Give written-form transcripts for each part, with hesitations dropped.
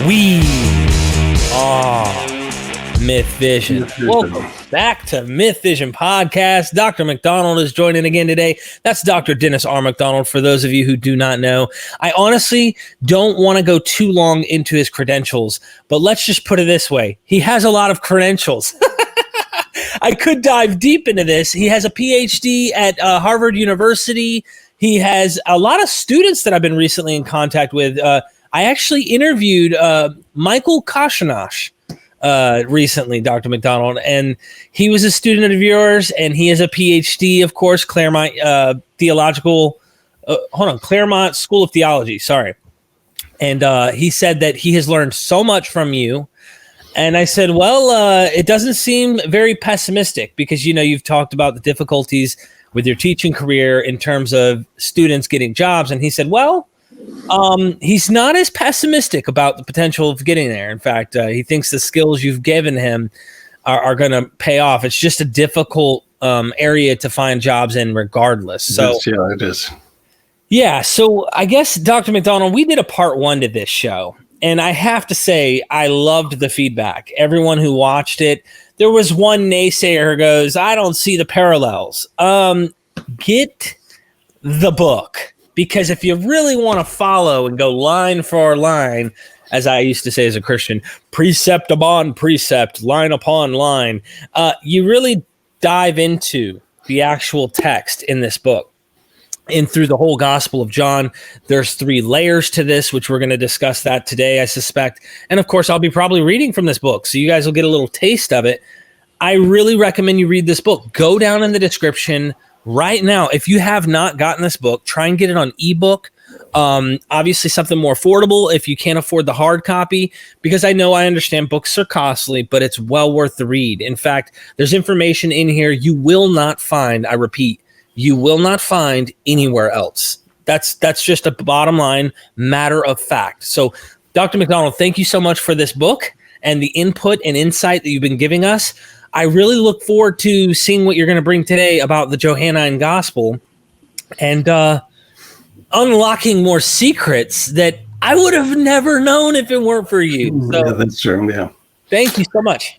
We are Myth Vision. Welcome back to Myth Vision Podcast. Dr. MacDonald is joining again today. That's Dr. Dennis R. MacDonald, for those of you who do not know. I honestly don't want to go too long into his credentials, but let's just put it this way. He has a lot of credentials. I could dive deep into this. He has a PhD at Harvard University. He has a lot of students that I've been recently in contact with. I actually interviewed Michael Cashapp recently, Dr. MacDonald, and he was a student of yours, and he has a PhD, of course, Claremont Claremont School of Theology, sorry. And he said that he has learned so much from you. And I said, well, it doesn't seem very pessimistic because, you know, you've talked about the difficulties with your teaching career in terms of students getting jobs. And he said, well, he's not as pessimistic about the potential of getting there. In fact, he thinks the skills you've given him are going to pay off. It's just a difficult area to find jobs in regardless. So yeah, it is. Yeah. So I guess, Dr. MacDonald, we did a part 1 to this show. And I have to say, I loved the feedback. Everyone who watched it, there was one naysayer who goes, I don't see the parallels. Get the book. Because if you really want to follow and go line for line, as I used to say as a Christian, precept upon precept, line upon line, you really dive into the actual text in this book. And through the whole Gospel of John, there's 3 layers to this, which we're going to discuss that today, I suspect. And of course, I'll be probably reading from this book, so you guys will get a little taste of it. I really recommend you read this book. Go down in the description right now. If you have not gotten this book, try and get it on ebook. Obviously, something more affordable if you can't afford the hard copy, because I understand books are costly, but it's well worth the read. In fact, there's information in here you will not find, I repeat, you will not find anywhere else. That's just a bottom line matter of fact. So, Dr. MacDonald, thank you so much for this book and the input and insight that you've been giving us. I really look forward to seeing what you're going to bring today about the Johannine Gospel and unlocking more secrets that I would have never known if it weren't for you. So, yeah, that's true. Yeah. Thank you so much.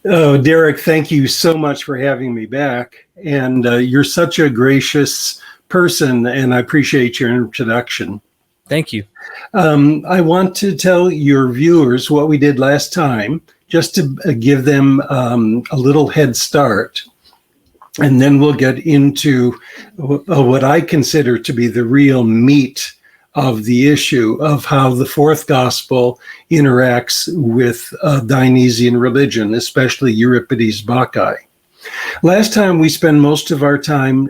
Oh, Derek, thank you so much for having me back. And you're such a gracious person, and I appreciate your introduction. Thank you. I want to tell your viewers what we did last time, just to give them a little head start. And then we'll get into what I consider to be the real meat of the issue of how the 4th gospel interacts with Dionysian religion, especially Euripides' Bacchae. Last time we spent most of our time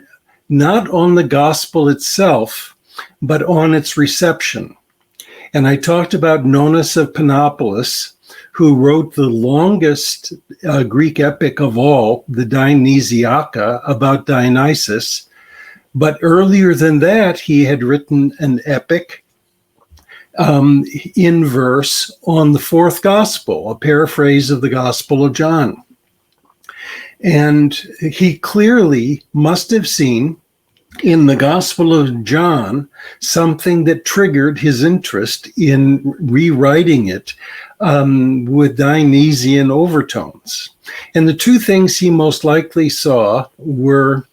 not on the gospel itself, but on its reception. And I talked about Nonus of Panopolis, who wrote the longest Greek epic of all, the Dionysiaca, about Dionysus. But earlier than that, he had written an epic in verse on the 4th gospel, a paraphrase of the Gospel of John. And he clearly must have seen in the Gospel of John something that triggered his interest in rewriting it with Dionysian overtones. And the 2 things he most likely saw were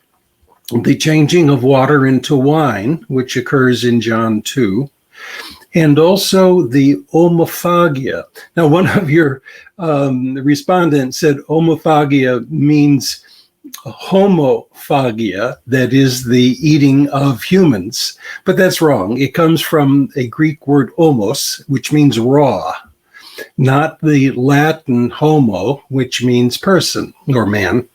the changing of water into wine, which occurs in John 2, and also the homophagia. Now, one of your respondents said homophagia means homophagia, that is the eating of humans, but that's wrong. It comes from a Greek word homos, which means raw, not the Latin homo, which means person or man.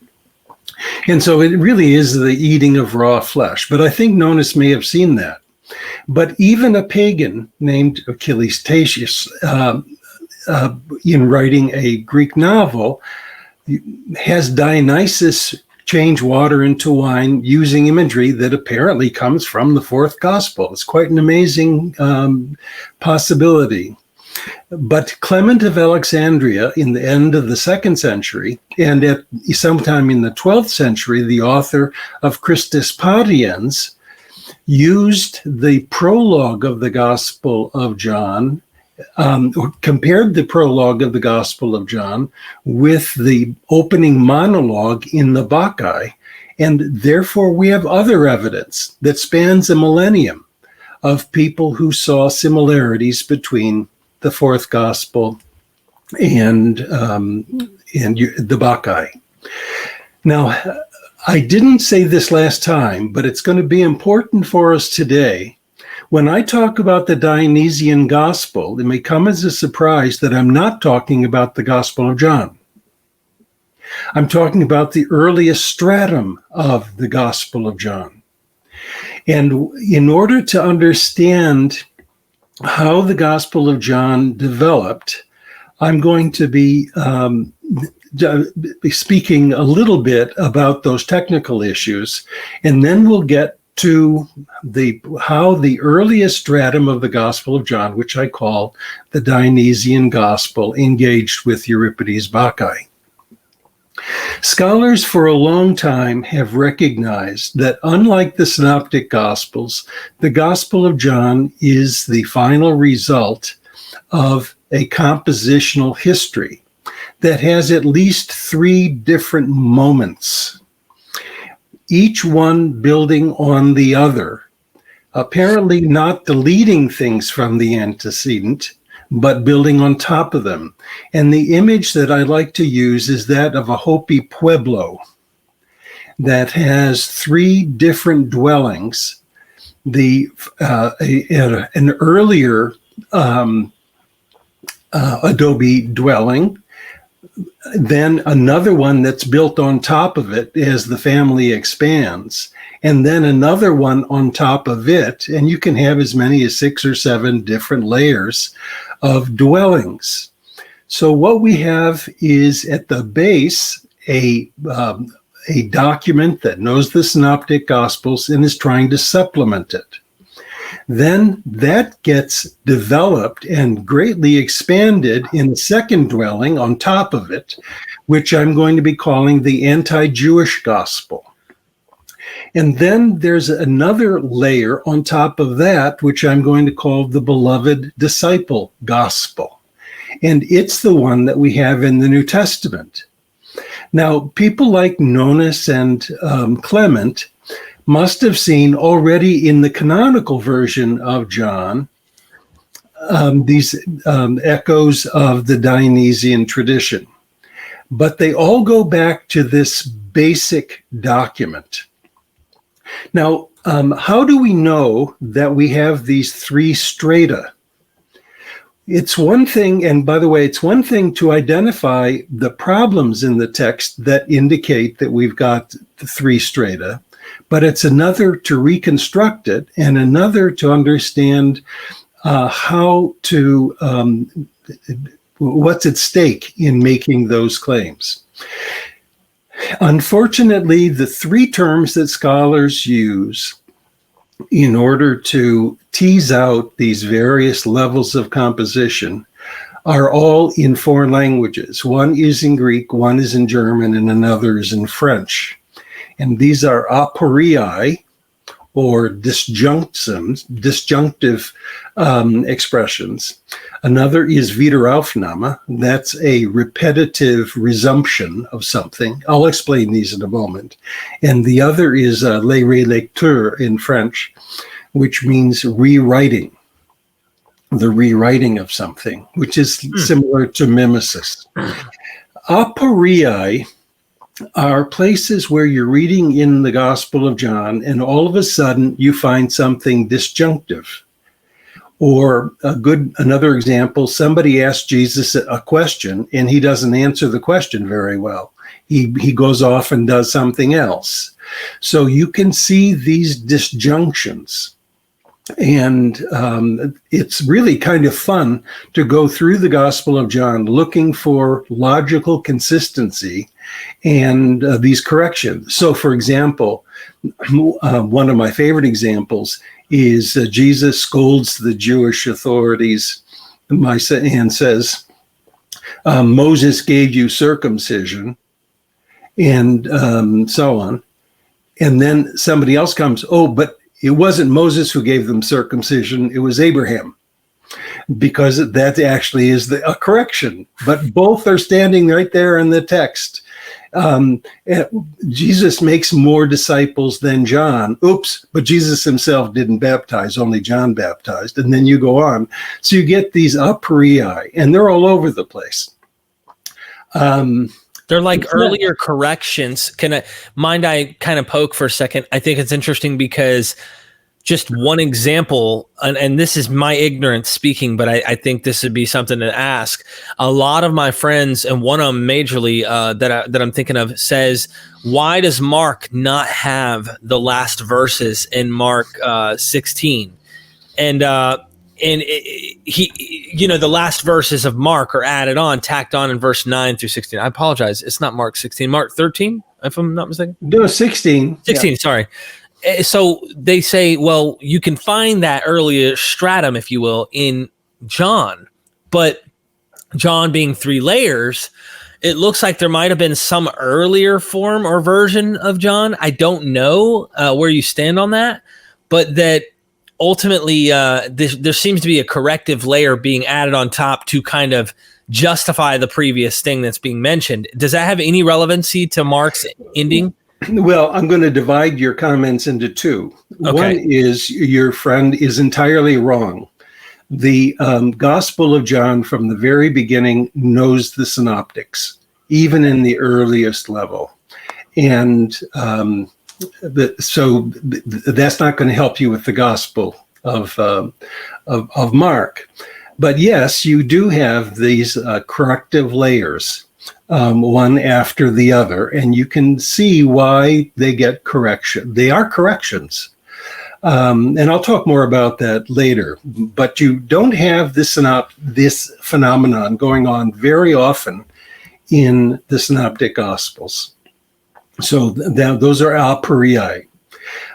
And so it really is the eating of raw flesh. But I think Nonus may have seen that. But even a pagan named Achilles Tatius, in writing a Greek novel, has Dionysus change water into wine using imagery that apparently comes from the 4th gospel. It's quite an amazing possibility. But Clement of Alexandria, in the end of the 2nd century, and at sometime in the 12th century, the author of Christus Patiens, used the prologue of the Gospel of John compared the prologue of the Gospel of John with the opening monologue in the Bacchae, and therefore we have other evidence that spans a millennium of people who saw similarities between the fourth Gospel and the Bacchae. Now, I didn't say this last time, but it's going to be important for us today. When I talk about the Dionysian Gospel, it may come as a surprise that I'm not talking about the Gospel of John. I'm talking about the earliest stratum of the Gospel of John. And in order to understand how the Gospel of John developed, I'm going to be speaking a little bit about those technical issues, and then we'll get to how the earliest stratum of the Gospel of John, which I call the Dionysian Gospel, engaged with Euripides' Bacchae. Scholars for a long time have recognized that unlike the Synoptic Gospels, the Gospel of John is the final result of a compositional history that has at least 3 different moments, each one building on the other, apparently not deleting things from the antecedent, but building on top of them. And the image that I like to use is that of a Hopi pueblo that has 3 different dwellings. An earlier adobe dwelling, then another one that's built on top of it as the family expands, and then another one on top of it, and you can have as many as 6 or 7 different layers of dwellings. So what we have is at the base a document that knows the Synoptic Gospels and is trying to supplement it. Then that gets developed and greatly expanded in a second dwelling on top of it, which I'm going to be calling the anti-Jewish gospel. And then there's another layer on top of that, which I'm going to call the beloved disciple gospel. And it's the one that we have in the New Testament. Now, people like Nonus and Clement must have seen already in the canonical version of John these echoes of the Dionysian tradition. But they all go back to this basic document. Now, how do we know that we have these 3 strata? It's one thing, and by the way, it's one thing to identify the problems in the text that indicate that we've got the 3 strata, but it's another to reconstruct it and another to understand how to, what's at stake in making those claims. Unfortunately, the 3 terms that scholars use in order to tease out these various levels of composition are all in foreign languages. One is in Greek, one is in German, and another is in French. And these are aporii, or disjunctive expressions. Another is Wiederaufnahme. That's a repetitive resumption of something. I'll explain these in a moment. And the other is les relectures in French, which means rewriting, the rewriting of something, which is similar to mimesis. Aporii are places where you're reading in the Gospel of John and all of a sudden you find something disjunctive. Or another example, somebody asks Jesus a question and he doesn't answer the question very well. He goes off and does something else. So you can see these disjunctions. And it's really kind of fun to go through the Gospel of John looking for logical consistency and these corrections. So, for example, one of my favorite examples is Jesus scolds the Jewish authorities and says, Moses gave you circumcision, and so on. And then somebody else comes, but it wasn't Moses who gave them circumcision, it was Abraham. because that actually is a correction. But both are standing right there in the text. Jesus makes more disciples than John. Oops, but Jesus himself didn't baptize, only John baptized. And then you go on. So you get these aporii, and they're all over the place. They're like earlier corrections. I kind of poke for a second? I think it's interesting because just one example, and this is my ignorance speaking, but I think this would be something to ask. A lot of my friends, and one of them majorly that I'm thinking of, says, why does Mark not have the last verses in Mark 16? And the last verses of Mark are added on, tacked on in verse 9 through 16. I apologize. It's not Mark 16, Mark 13, if I'm not mistaken. No, 16. 16, yeah. Sorry. So they say, well, you can find that earlier stratum, if you will, in John. But John being 3 layers, it looks like there might have been some earlier form or version of John. I don't know where you stand on that, but that ultimately there seems to be a corrective layer being added on top to kind of justify the previous thing that's being mentioned. Does that have any relevancy to Mark's ending? Well, I'm going to divide your comments into 2. Okay. One is your friend is entirely wrong. The Gospel of John from the very beginning knows the synoptics, even in the earliest level. And so that's not going to help you with the Gospel of Mark. But yes, you do have these corrective layers, one after the other, and you can see why they get correction. They are corrections. And I'll talk more about that later. But you don't have this phenomenon going on very often in the Synoptic Gospels. So those are aporii.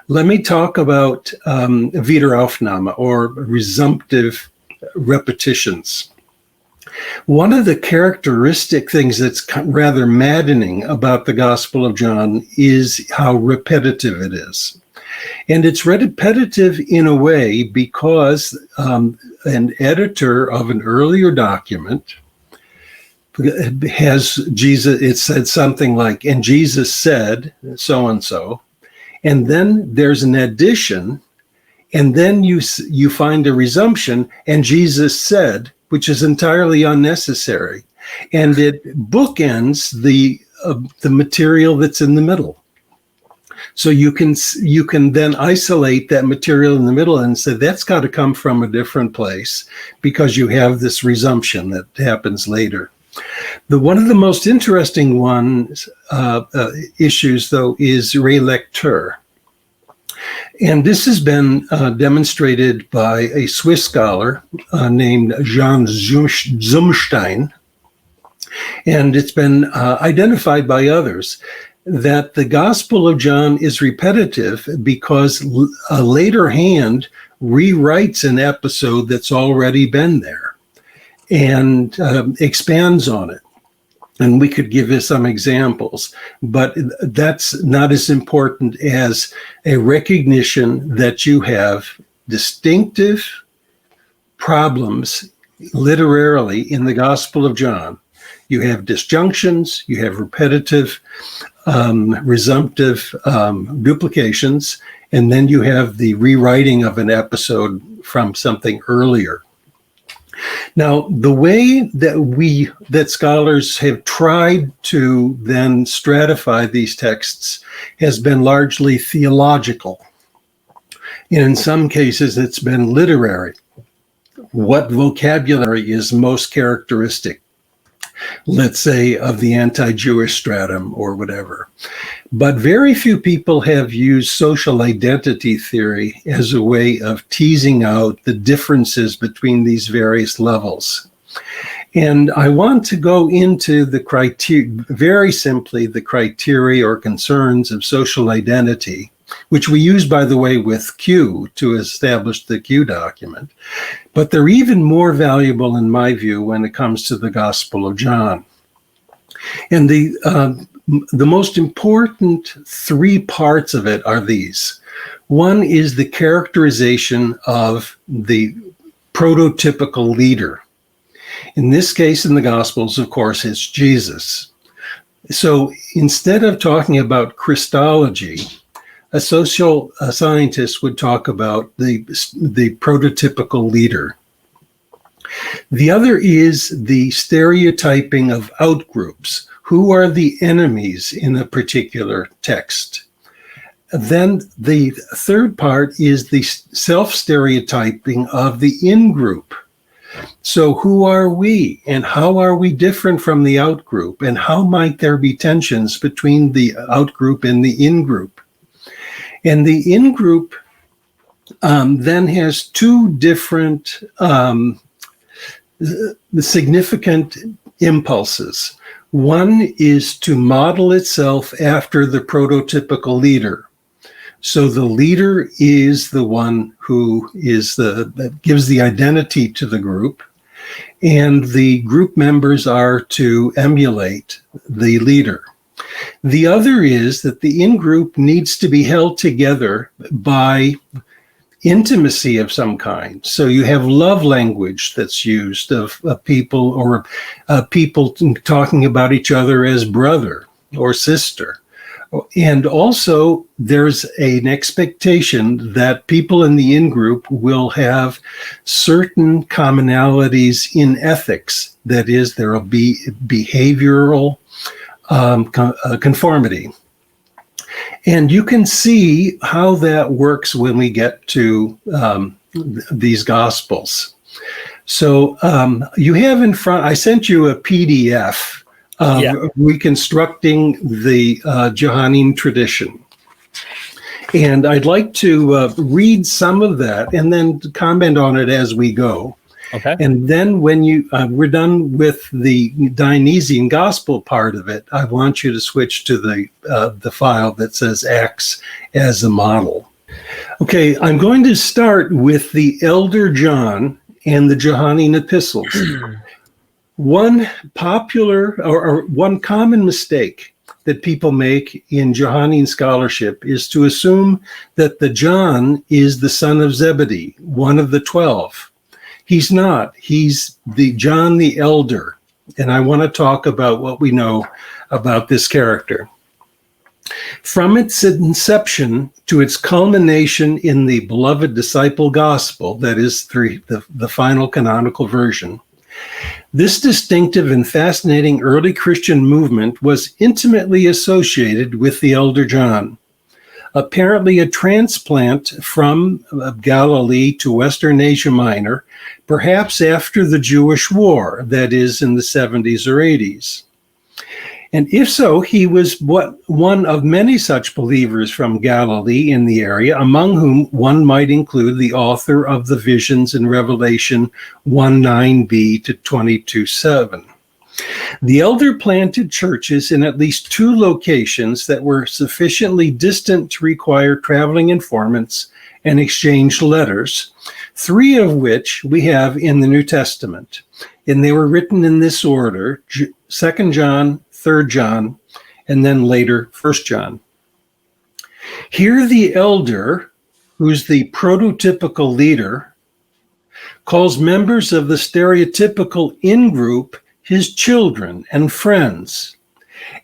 Let me talk about Wiederaufnahme, or resumptive repetitions. One of the characteristic things that's rather maddening about the Gospel of John is how repetitive it is. And it's repetitive in a way because an editor of an earlier document has Jesus, it said something like, and Jesus said so-and-so, and then there's an addition, and then you find a resumption, and Jesus said, which is entirely unnecessary, and it bookends the material that's in the middle. So you can then isolate that material in the middle and say that's got to come from a different place because you have this resumption that happens later. One of the most interesting issues, though, is relecture. And this has been demonstrated by a Swiss scholar named Jean Zumstein. And it's been identified by others that the Gospel of John is repetitive because a later hand rewrites an episode that's already been there and expands on it. And we could give you some examples, but that's not as important as a recognition that you have distinctive problems literarily in the Gospel of John. You have disjunctions, you have repetitive, resumptive duplications, and then you have the rewriting of an episode from something earlier. Now, the way that scholars have tried to then stratify these texts has been largely theological. In some cases, it's been literary. What vocabulary is most characteristic, let's say, of the anti-Jewish stratum or whatever. But very few people have used social identity theory as a way of teasing out the differences between these various levels. And I want to go into the criteria, very simply, the criteria or concerns of social identity, which we use, by the way, with Q to establish the Q document. But they're even more valuable, in my view, when it comes to the Gospel of John. And the most important 3 parts of it are these. One is the characterization of the prototypical leader. In this case, in the Gospels, of course, it's Jesus. So instead of talking about Christology, a social scientist would talk about the prototypical leader. The other is the stereotyping of outgroups. Who are the enemies in a particular text? Then the third part is the self-stereotyping of the in-group. So who are we, and how are we different from the out-group, and how might there be tensions between the out-group and the in-group? And the in-group then has two different significant impulses. One is to model itself after the prototypical leader. So the leader is the one who that gives the identity to the group, and the group members are to emulate the leader. The other is that the in-group needs to be held together by intimacy of some kind. So you have love language that's used of people, or people talking about each other as brother or sister. And also there's an expectation that people in the in-group will have certain commonalities in ethics. That is, there will be behavioral conformity. And you can see how that works when we get to these Gospels. So you have in front, I sent you a PDF reconstructing the Johannine tradition. And I'd like to read some of that and then comment on it as we go. Okay. And then when we're done with the Dionysian gospel part of it, I want you to switch to the file that says Acts as a model. Okay, I'm going to start with the Elder John and the Johannine epistles. One popular or one common mistake that people make in Johannine scholarship is to assume that the John is the son of Zebedee, one of the 12. He's not. He's the John the Elder. And I want to talk about what we know about this character. From its inception to its culmination in the beloved disciple gospel, that is the final canonical version, this distinctive and fascinating early Christian movement was intimately associated with the Elder John. Apparently a transplant from Galilee to Western Asia Minor, perhaps after the Jewish War, that is in the 70s or 80s. And if so, he was one of many such believers from Galilee in the area, among whom one might include the author of the visions in Revelation 1:9b to 22:7. The elder planted churches in at least 2 locations that were sufficiently distant to require traveling informants and exchange letters, 3 of which we have in the New Testament. And they were written in this order: 2 John, 3 John, and then later 1 John. Here the elder, who's the prototypical leader, calls members of the stereotypical in-group his children and friends,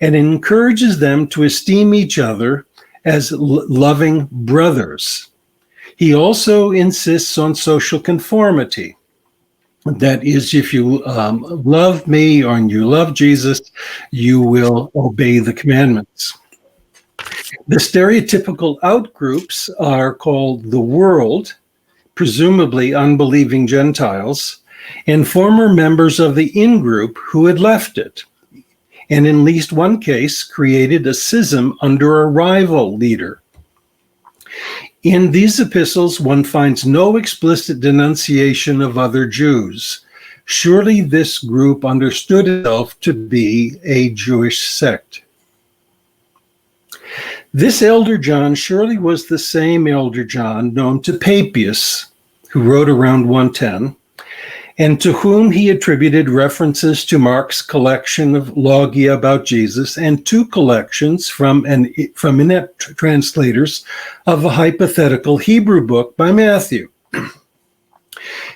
and encourages them to esteem each other as loving brothers. He also insists on social conformity. That is, if you love me or you love Jesus, you will obey the commandments. The stereotypical outgroups are called the world, presumably unbelieving Gentiles, and former members of the in-group who had left it, and in at least one case created a schism under a rival leader. In these epistles, one finds no explicit denunciation of other Jews. Surely this group understood itself to be a Jewish sect. This Elder John surely was the same Elder John known to Papias, who wrote around 110, and to whom he attributed references to Mark's collection of logia about Jesus and 2 collections from inept translators of a hypothetical Hebrew book by Matthew.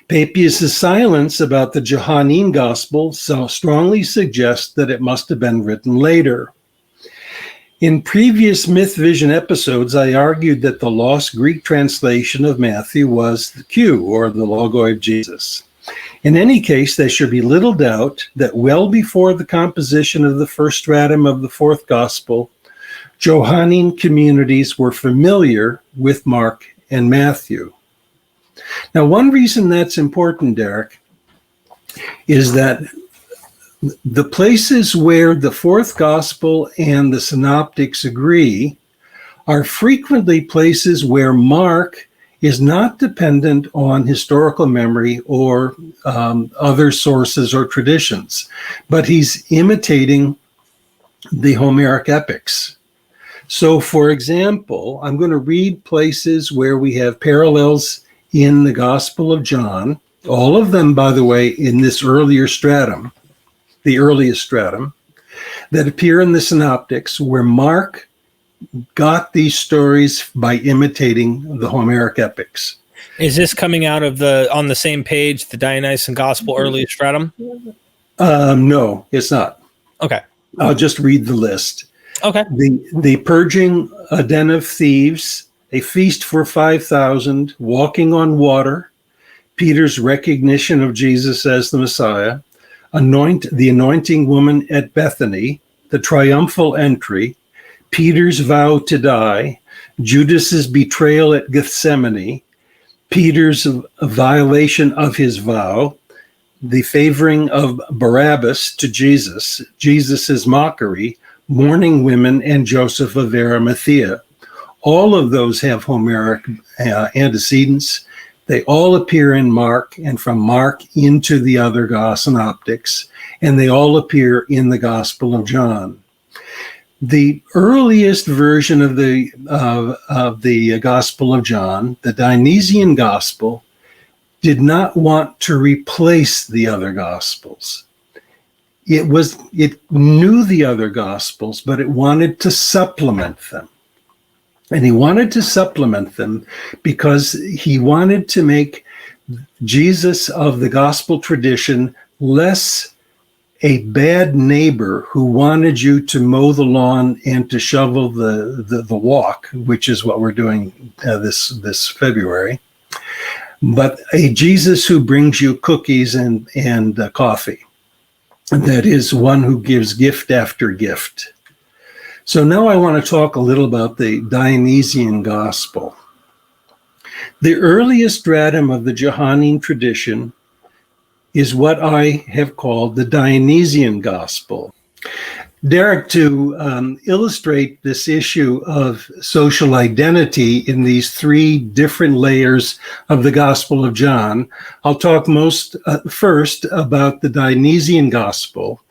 Papias' silence about the Johannine Gospel so strongly suggests that it must have been written later. In previous Myth Vision episodes, I argued that the lost Greek translation of Matthew was the Q, or the Logoi of Jesus. In any case, there should be little doubt that well before the composition of the first stratum of the fourth Gospel, Johannine communities were familiar with Mark and Matthew. Now, one reason that's important, Derek, is that the places where the fourth Gospel and the synoptics agree are frequently places where Mark is not dependent on historical memory or other sources or traditions, but he's imitating the Homeric epics. So, for example, I'm going to read places where we have parallels in the Gospel of John, all of them, by the way, in this earlier stratum, the earliest stratum, that appear in the synoptics, where Mark got these stories by imitating the Homeric epics. Is this coming out of on the same page, the Dionysian Gospel earliest stratum? No, it's not. Okay. I'll just read the list. Okay. The purging a den of thieves, a feast for 5,000, walking on water, Peter's recognition of Jesus as the Messiah, the anointing woman at Bethany, the triumphal entry, Peter's vow to die, Judas's betrayal at Gethsemane, Peter's violation of his vow, the favoring of Barabbas to Jesus, Jesus's mockery, mourning women, and Joseph of Arimathea. All of those have Homeric antecedents. They all appear in Mark, and from Mark into the other synoptics, and they all appear in the Gospel of John. The earliest version of the Gospel of John, the Dionysian Gospel, did not want to replace the other Gospels. It knew the other Gospels, but it wanted to supplement them. And he wanted to supplement them because he wanted to make Jesus of the gospel tradition less a bad neighbor who wanted you to mow the lawn and to shovel the walk, which is what we're doing this February, but a Jesus who brings you cookies and coffee. That is one who gives gift after gift. So now I want to talk a little about the Dionysian Gospel. The earliest stratum of the Johannine tradition is what I have called the Dionysian Gospel. Derek, to illustrate this issue of social identity in these three different layers of the Gospel of John, I'll talk first about the Dionysian Gospel,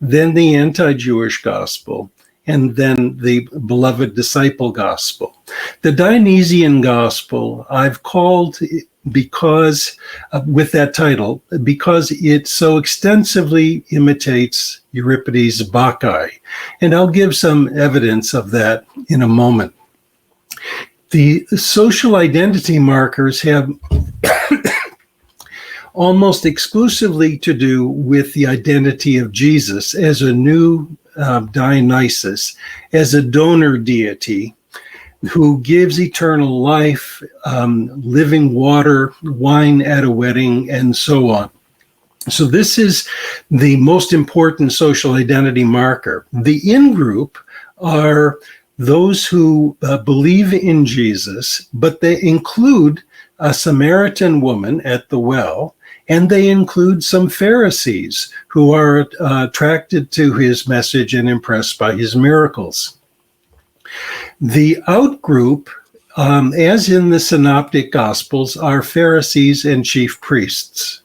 then the anti-Jewish Gospel, and then the beloved disciple gospel. The Dionysian Gospel I've called because, with that title, because it so extensively imitates Euripides' Bacchae. And I'll give some evidence of that in a moment. The social identity markers have almost exclusively to do with the identity of Jesus as a new Dionysus, as a donor deity who gives eternal life, living water, wine at a wedding, and so on. So this is the most important social identity marker. The in-group are those who believe in Jesus, but they include a Samaritan woman at the well, and they include some Pharisees who are attracted to his message and impressed by his miracles. The outgroup, as in the Synoptic Gospels, are Pharisees and chief priests.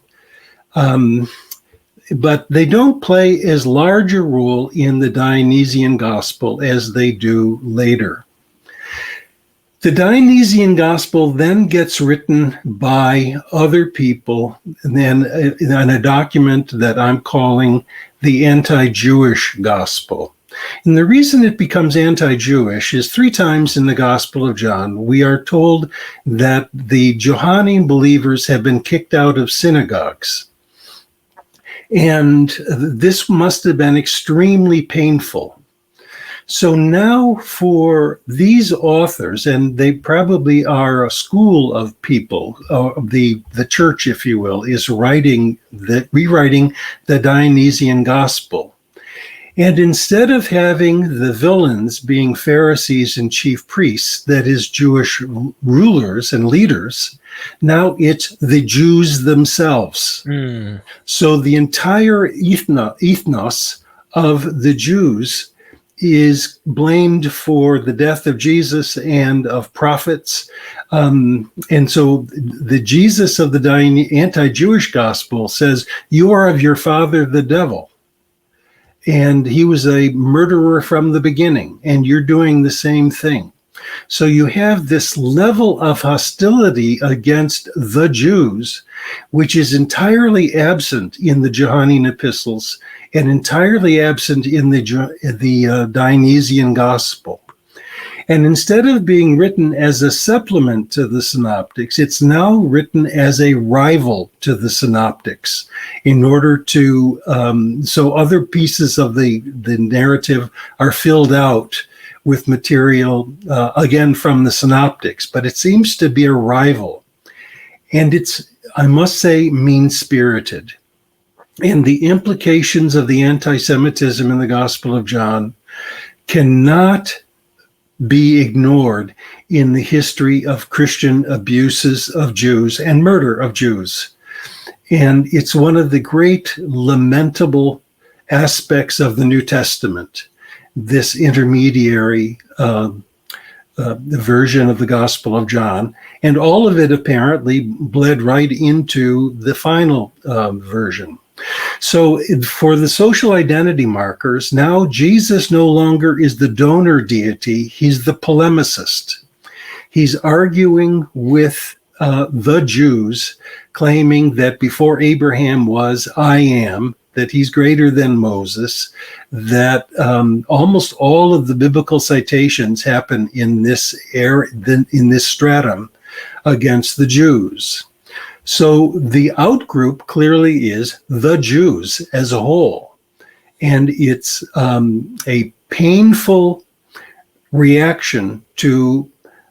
But they don't play as large a role in the Dionysian Gospel as they do later. The Dionysian Gospel then gets written by other people, and then in a document that I'm calling the anti-Jewish Gospel. And the reason it becomes anti-Jewish is 3 times in the Gospel of John, we are told that the Johannine believers have been kicked out of synagogues. And this must have been extremely painful. So now for these authors, and they probably are a school of people, the church, if you will, is rewriting the Dionysian gospel. And instead of having the villains being Pharisees and chief priests, that is Jewish rulers and leaders, now it's the Jews themselves. So the entire ethnos of the Jews is blamed for the death of Jesus and of prophets. And so the Jesus of the anti-Jewish gospel says, you are of your father, the devil. And he was a murderer from the beginning, and you're doing the same thing. So you have this level of hostility against the Jews, which is entirely absent in the Johannine epistles and entirely absent in the Dionysian gospel. And instead of being written as a supplement to the synoptics, it's now written as a rival to the synoptics in order to, so other pieces of the narrative are filled out with material, again, from the synoptics, but it seems to be a rival. And it's, I must say, mean-spirited. And the implications of the anti-Semitism in the Gospel of John cannot be ignored in the history of Christian abuses of Jews and murder of Jews. And it's one of the great lamentable aspects of the New Testament, this intermediary version of the Gospel of John, and all of it apparently bled right into the final version. So for the social identity markers, now Jesus no longer is the donor deity, he's the polemicist. He's arguing with the Jews, claiming that before Abraham was, I am, that he's greater than Moses, that almost all of the biblical citations happen in this stratum against the Jews. So the outgroup clearly is the Jews as a whole. And it's a painful reaction to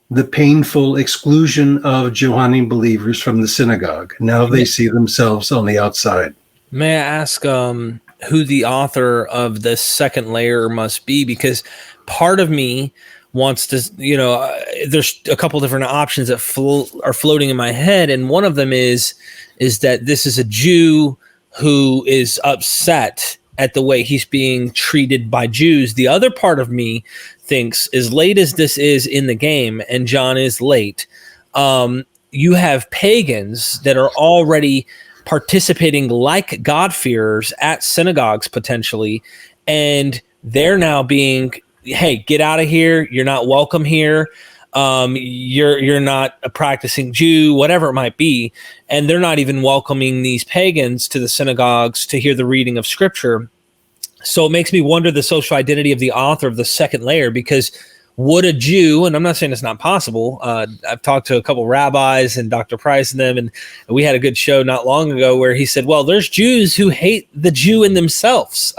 the painful exclusion of Johannine believers from the synagogue. Now they see themselves on the outside. May I ask who the author of the second layer must be? Because part of me wants to, there's a couple different options that are floating in my head. And one of them is that this is a Jew who is upset at the way he's being treated by Jews. The other part of me thinks, as late as this is in the game, and John is late, you have pagans that are already participating like God-fearers at synagogues potentially, and they're now being, hey, get out of here. You're not welcome here. You're not a practicing Jew, whatever it might be. And they're not even welcoming these pagans to the synagogues to hear the reading of scripture. So it makes me wonder the social identity of the author of the second layer, because would a Jew, and I'm not saying it's not possible, I've talked to a couple rabbis and Dr. Price and them, and we had a good show not long ago where he said, well, there's Jews who hate the Jew in themselves,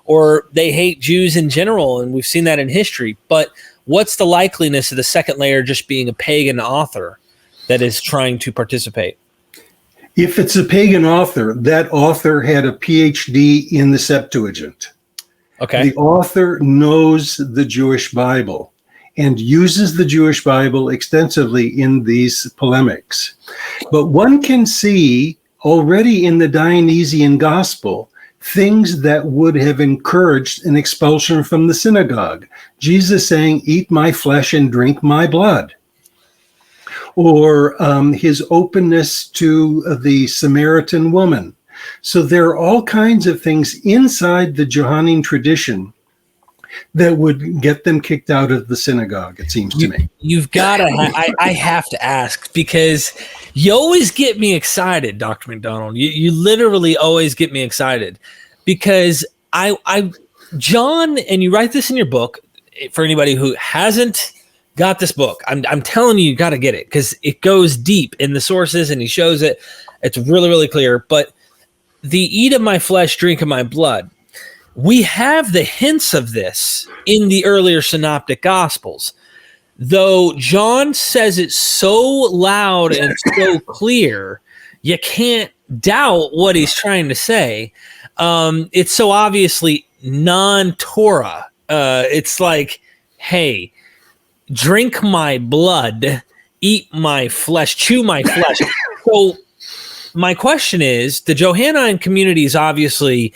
or they hate Jews in general, and we've seen that in history. But what's the likeliness of the second layer just being a pagan author that is trying to participate? If it's a pagan author, that author had a PhD in the Septuagint. Okay. The author knows the Jewish Bible and uses the Jewish Bible extensively in these polemics. But one can see already in the Dionysian gospel things that would have encouraged an expulsion from the synagogue. Jesus saying, eat my flesh and drink my blood. Or his openness to the Samaritan woman. So there are all kinds of things inside the Johannine tradition that would get them kicked out of the synagogue, it seems to me. You've got to, I have to ask, because you always get me excited, Dr. MacDonald. You literally always get me excited, because I John, and you write this in your book, for anybody who hasn't got this book, I'm telling you got to get it, because it goes deep in the sources and he shows it. It's really, really clear. But the eat of my flesh, drink of my blood, we have the hints of this in the earlier synoptic gospels, though John says it so loud and so clear, you can't doubt what he's trying to say. It's so obviously non-Torah. It's like, hey, drink my blood, eat my flesh, chew my flesh. So my question is, the Johannine community is obviously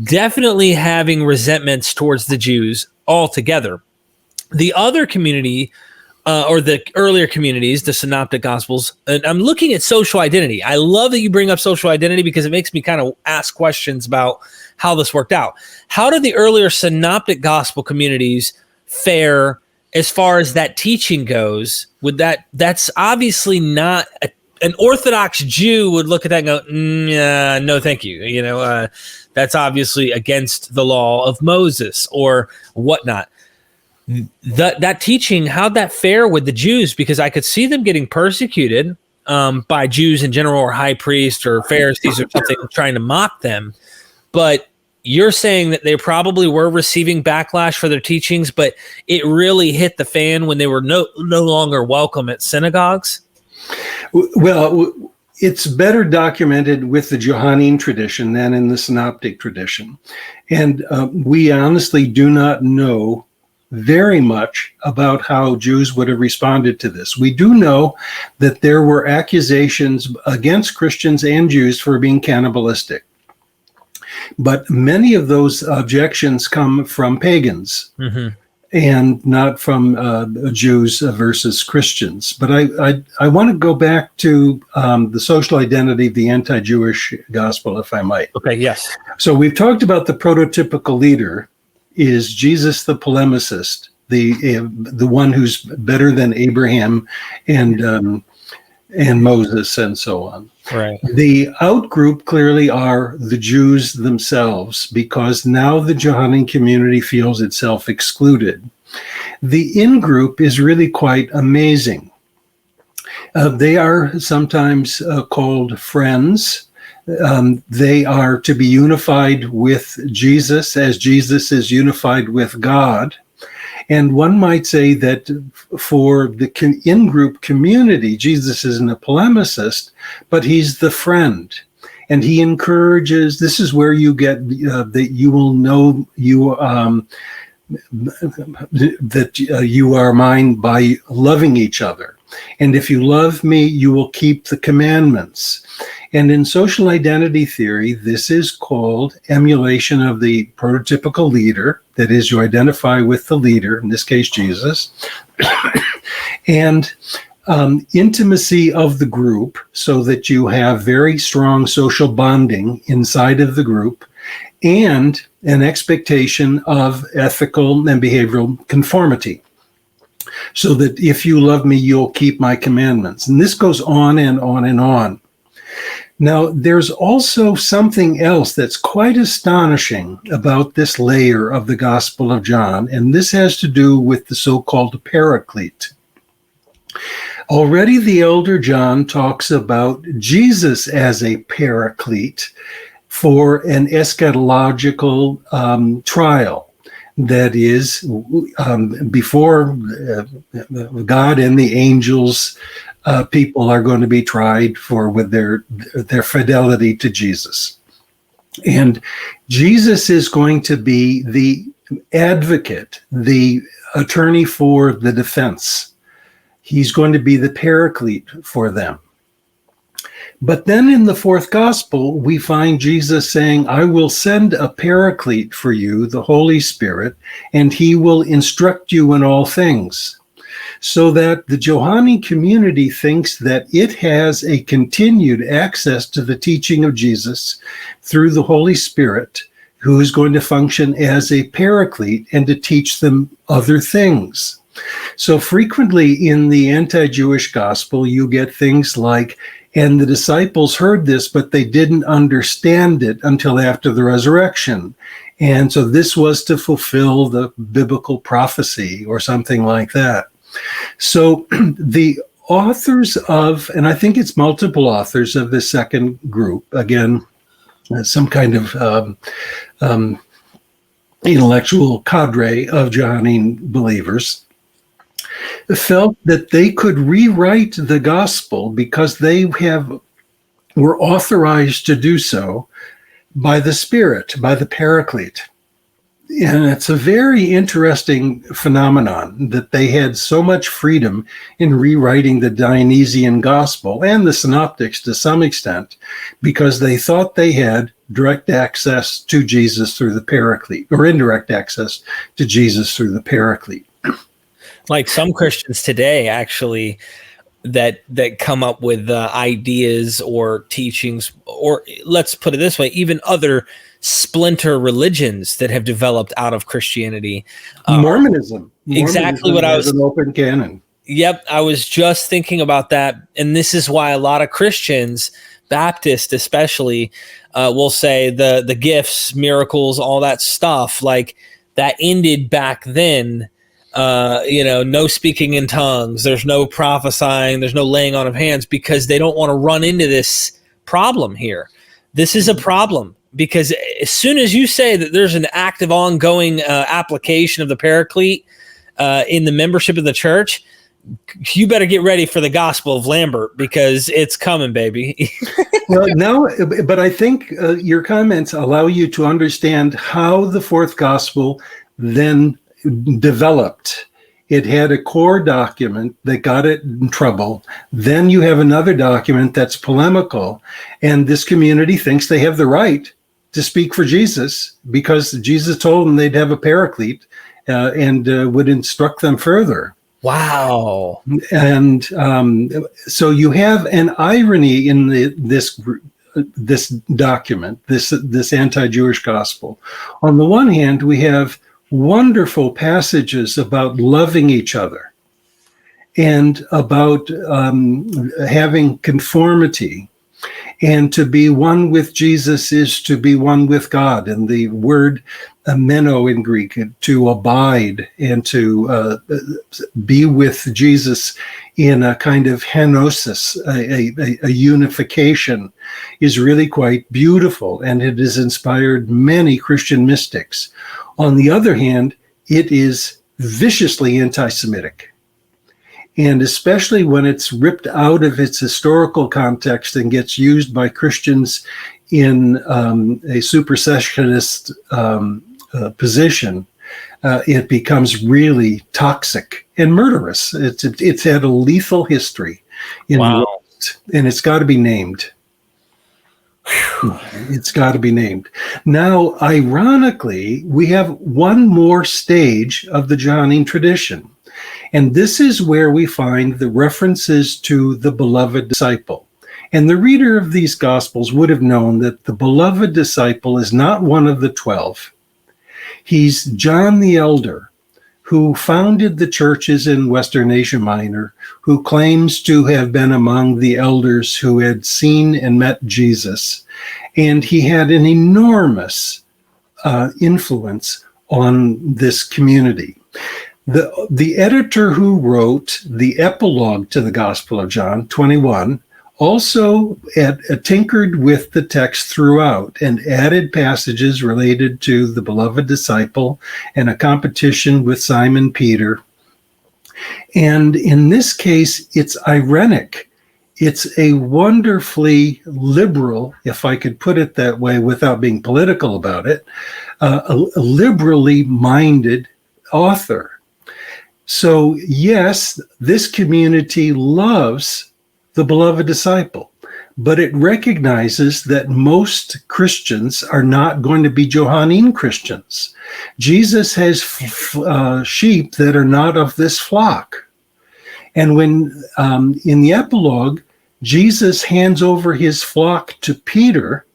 definitely having resentments towards the Jews altogether. The other community, or the earlier communities, the synoptic gospels, and I'm looking at social identity. I love that you bring up social identity because it makes me kind of ask questions about how this worked out. How did the earlier synoptic gospel communities fare as far as that teaching goes? That's obviously not an Orthodox Jew would look at that and go, no, thank you. That's obviously against the law of Moses or whatnot. That teaching, how'd that fare with the Jews? Because I could see them getting persecuted by Jews in general, or high priests or Pharisees or something trying to mock them. But you're saying that they probably were receiving backlash for their teachings, but it really hit the fan when they were no longer welcome at synagogues? Well, it's better documented with the Johannine tradition than in the synoptic tradition. And we honestly do not know very much about how Jews would have responded to this. We do know that there were accusations against Christians and Jews for being cannibalistic. But many of those objections come from pagans. Mm-hmm. And not from Jews versus Christians. But I want to go back to the social identity of the anti-Jewish gospel, if I might. Okay, yes. So we've talked about the prototypical leader is Jesus the polemicist, the one who's better than Abraham and Moses and so on. Right. The outgroup clearly are the Jews themselves, because now the Johannine community feels itself excluded. The in-group is really quite amazing. They are sometimes called friends. They are to be unified with Jesus as Jesus is unified with God. And one might say that for the in-group community, Jesus isn't a polemicist, but he's the friend. And he encourages, this is where you get that you will know that you are mine by loving each other. And if you love me, you will keep the commandments. And in social identity theory, this is called emulation of the prototypical leader. That is, you identify with the leader, in this case, Jesus, and intimacy of the group, so that you have very strong social bonding inside of the group, and an expectation of ethical and behavioral conformity. So that if you love me, you'll keep my commandments. And this goes on and on and on. Now, there's also something else that's quite astonishing about this layer of the Gospel of John, and this has to do with the so-called paraclete. Already the elder John talks about Jesus as a paraclete for an eschatological trial. That is, before God and the angels, people are going to be tried with their fidelity to Jesus. And Jesus is going to be the advocate, the attorney for the defense. He's going to be the paraclete for them. But then in the fourth gospel, we find Jesus saying, I will send a paraclete for you, the Holy Spirit, and he will instruct you in all things. So that the Johannine community thinks that it has a continued access to the teaching of Jesus through the Holy Spirit, who is going to function as a paraclete and to teach them other things. So frequently in the anti-Jewish gospel, you get things like And the disciples heard this, but they didn't understand it until after the resurrection. And so this was to fulfill the biblical prophecy or something like that. So the authors of, and I think it's multiple authors of the second group, again, some kind of intellectual cadre of Johannine believers, felt that they could rewrite the gospel because they were authorized to do so by the Spirit, by the Paraclete. And it's a very interesting phenomenon that they had so much freedom in rewriting the Dionysian gospel and the synoptics to some extent, because they thought they had direct access to Jesus through the Paraclete, or indirect access to Jesus through the Paraclete. Like some Christians today, actually, that come up with ideas or teachings, or let's put it this way, even other splinter religions that have developed out of Christianity. Mormonism. Exactly what I was. An open canon. Yep, I was just thinking about that, and this is why a lot of Christians, Baptists especially, will say the gifts, miracles, all that stuff, like that ended back then. No speaking in tongues, there's no prophesying, there's no laying on of hands, because they don't want to run into this problem here. This is a problem, because as soon as you say that there's an active, ongoing application of the Paraclete in the membership of the church, you better get ready for the Gospel of Lambert, because it's coming, baby. Well, now, but I think your comments allow you to understand how the fourth gospel then developed. It had a core document that got it in trouble. Then you have another document that's polemical, and this community thinks they have the right to speak for Jesus because Jesus told them they'd have a Paraclete and would instruct them further. Wow. And so you have an irony in this document, this anti-Jewish gospel. On the one hand, we have wonderful passages about loving each other and about having conformity, and to be one with Jesus is to be one with God. And the word ameno in Greek, to abide and to be with Jesus in a kind of henosis, a unification, is really quite beautiful, and it has inspired many Christian mystics. On the other hand, it is viciously anti-Semitic. And especially when it's ripped out of its historical context and gets used by Christians in a supersessionist position, it becomes really toxic and murderous. It's had a lethal history in the West, and it's got to be named. It's got to be named. Now, ironically, we have one more stage of the Johannine tradition. And this is where we find the references to the beloved disciple. And the reader of these Gospels would have known that the beloved disciple is not one of the 12. He's John the Elder, who founded the churches in Western Asia Minor, who claims to have been among the elders who had seen and met Jesus. And he had an enormous influence on this community. The editor who wrote the epilogue to the Gospel of John, 21, also tinkered with the text throughout and added passages related to the beloved disciple and a competition with Simon Peter. And in this case, it's ironic. It's a wonderfully liberal, if I could put it that way without being political about it, a liberally minded author. So yes, this community loves the beloved disciple, but it recognizes that most Christians are not going to be Johannine Christians. Jesus has sheep that are not of this flock. And when in the epilogue, Jesus hands over his flock to Peter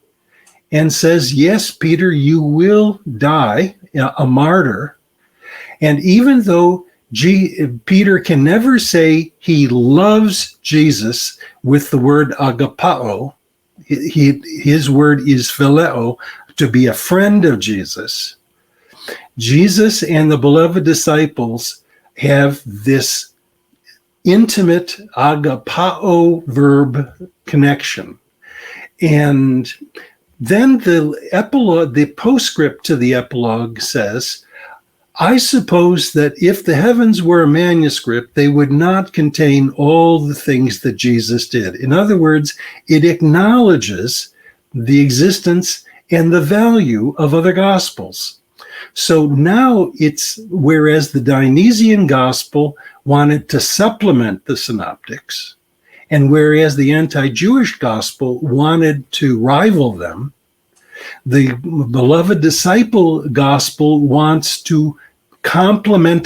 and says, yes, Peter, you will die a martyr. And even though Peter can never say he loves Jesus with the word agapao. His word is phileo, to be a friend of Jesus. Jesus and the beloved disciples have this intimate agapao verb connection. And then the epilogue, the postscript to the epilogue says, I suppose that if the heavens were a manuscript, they would not contain all the things that Jesus did. In other words, it acknowledges the existence and the value of other gospels. So now it's, whereas the Dionysian gospel wanted to supplement the synoptics, and whereas the anti-Jewish gospel wanted to rival them, the beloved disciple gospel wants to complement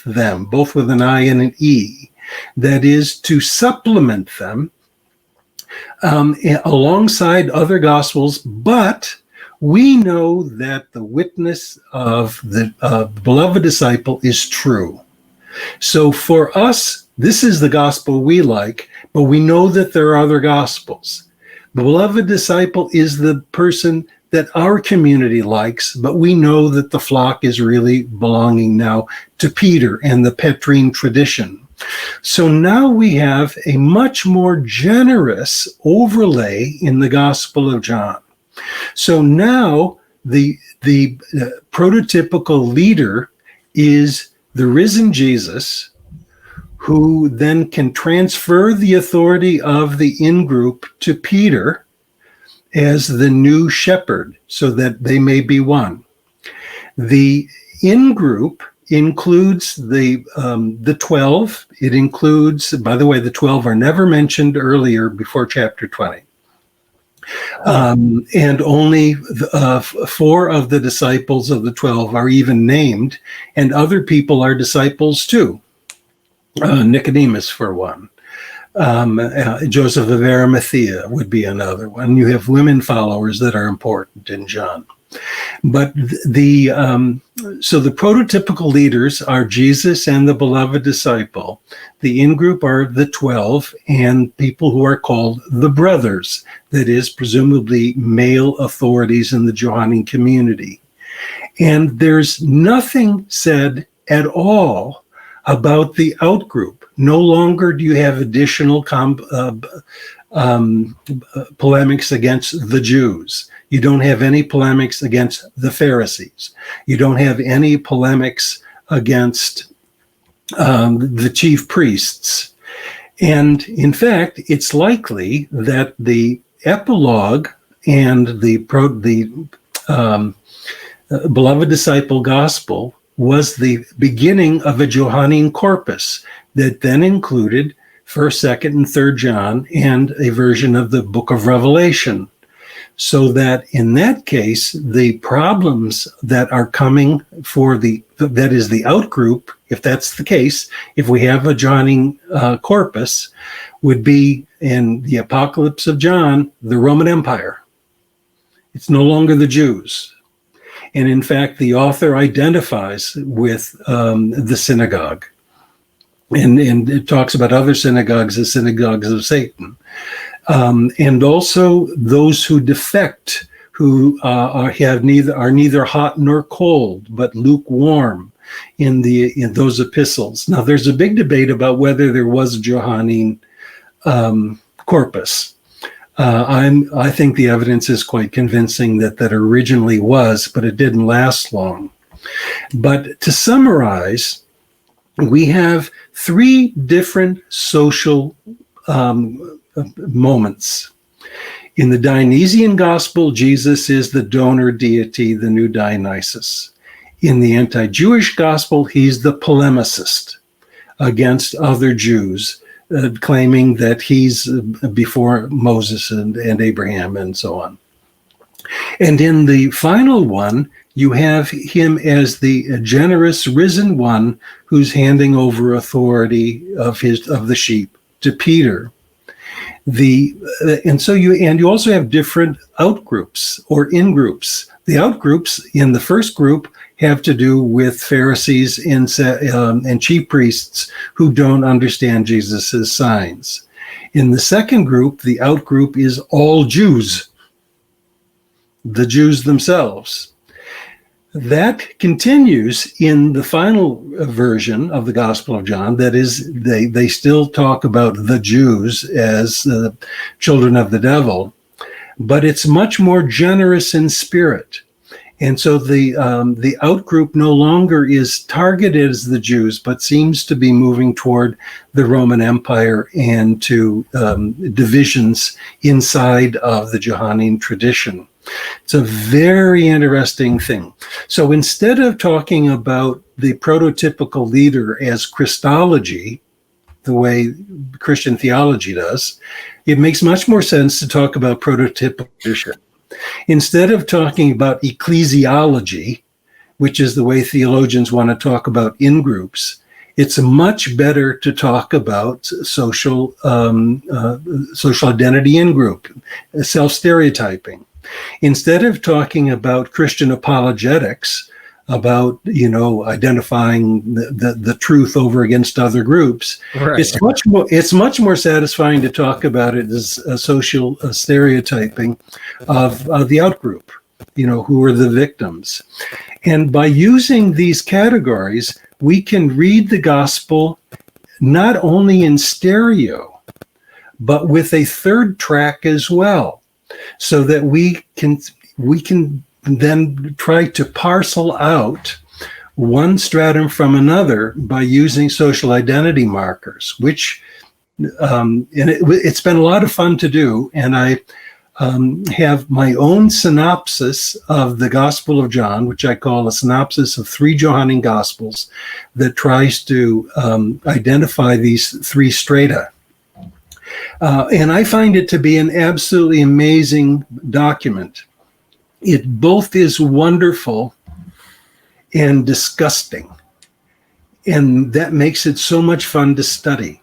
them, both with an I and an E. That is, to supplement them alongside other gospels, but we know that the witness of the beloved disciple is true. So for us, this is the gospel we like, but we know that there are other gospels. The beloved disciple is the person that our community likes, but we know that the flock is really belonging now to Peter and the Petrine tradition. So now we have a much more generous overlay in the Gospel of John. So now the prototypical leader is the risen Jesus, who then can transfer the authority of the in-group to Peter as the new shepherd, so that they may be one. The in-group includes the 12. It includes, by the way, the 12 are never mentioned earlier before chapter 20. And only 4 of the disciples of the 12 are even named, and other people are disciples too. Nicodemus, for one. Joseph of Arimathea would be another one. You have women followers that are important in John. But so the prototypical leaders are Jesus and the beloved disciple. The in-group are the 12 and people who are called the brothers, that is, presumably male authorities in the Johannine community. And there's nothing said at all about the outgroup. No longer do you have additional polemics against the Jews. You don't have any polemics against the Pharisees. You don't have any polemics against the chief priests. And in fact, it's likely that the epilogue and the beloved disciple gospel was the beginning of a Johannine corpus that then included 1st, 2nd, and 3rd John and a version of the book of Revelation. So that in that case, the problems that are coming for that is the outgroup, if that's the case, if we have a Johannine corpus, would be in the Apocalypse of John, the Roman Empire. It's no longer the Jews. And in fact, the author identifies with the synagogue. And it talks about other synagogues as synagogues of Satan. And also those who defect, who are neither hot nor cold, but lukewarm in those epistles. Now, there's a big debate about whether there was a Johannine corpus. I think the evidence is quite convincing that originally was, but it didn't last long. But to summarize, we have 3 different social moments. In the Dionysian gospel, Jesus is the donor deity, the new Dionysus. In the anti-Jewish gospel, he's the polemicist against other Jews, claiming that he's before Moses and Abraham and so on. And in the final one, you have him as the generous risen one who's handing over authority of the sheep to Peter. And you also have different outgroups or in-groups. The outgroups in the first group have to do with Pharisees and chief priests who don't understand Jesus's signs. In the second group, the outgroup is all Jews, the Jews themselves. That continues in the final version of the Gospel of John. That is, they still talk about the Jews as children of the devil, but it's much more generous in spirit. And so the outgroup no longer is targeted as the Jews, but seems to be moving toward the Roman Empire and to divisions inside of the Johannine tradition. It's a very interesting thing. So instead of talking about the prototypical leader as Christology, the way Christian theology does, it makes much more sense to talk about prototypical leadership. Instead of talking about ecclesiology, which is the way theologians want to talk about in-groups, it's much better to talk about social identity in-group, self-stereotyping. Instead of talking about Christian apologetics, about identifying the truth over against other groups, right. It's much more satisfying to talk about it as a social stereotyping of the outgroup, who are the victims. And by using these categories, we can read the gospel not only in stereo, but with a third track as well, so that we can then try to parcel out one stratum from another by using social identity markers, which it's been a lot of fun to do. And I have my own synopsis of the Gospel of John, which I call a synopsis of 3 Johannine Gospels, that tries to identify these 3 strata. And I find it to be an absolutely amazing document. It both is wonderful and disgusting, and that makes it so much fun to study.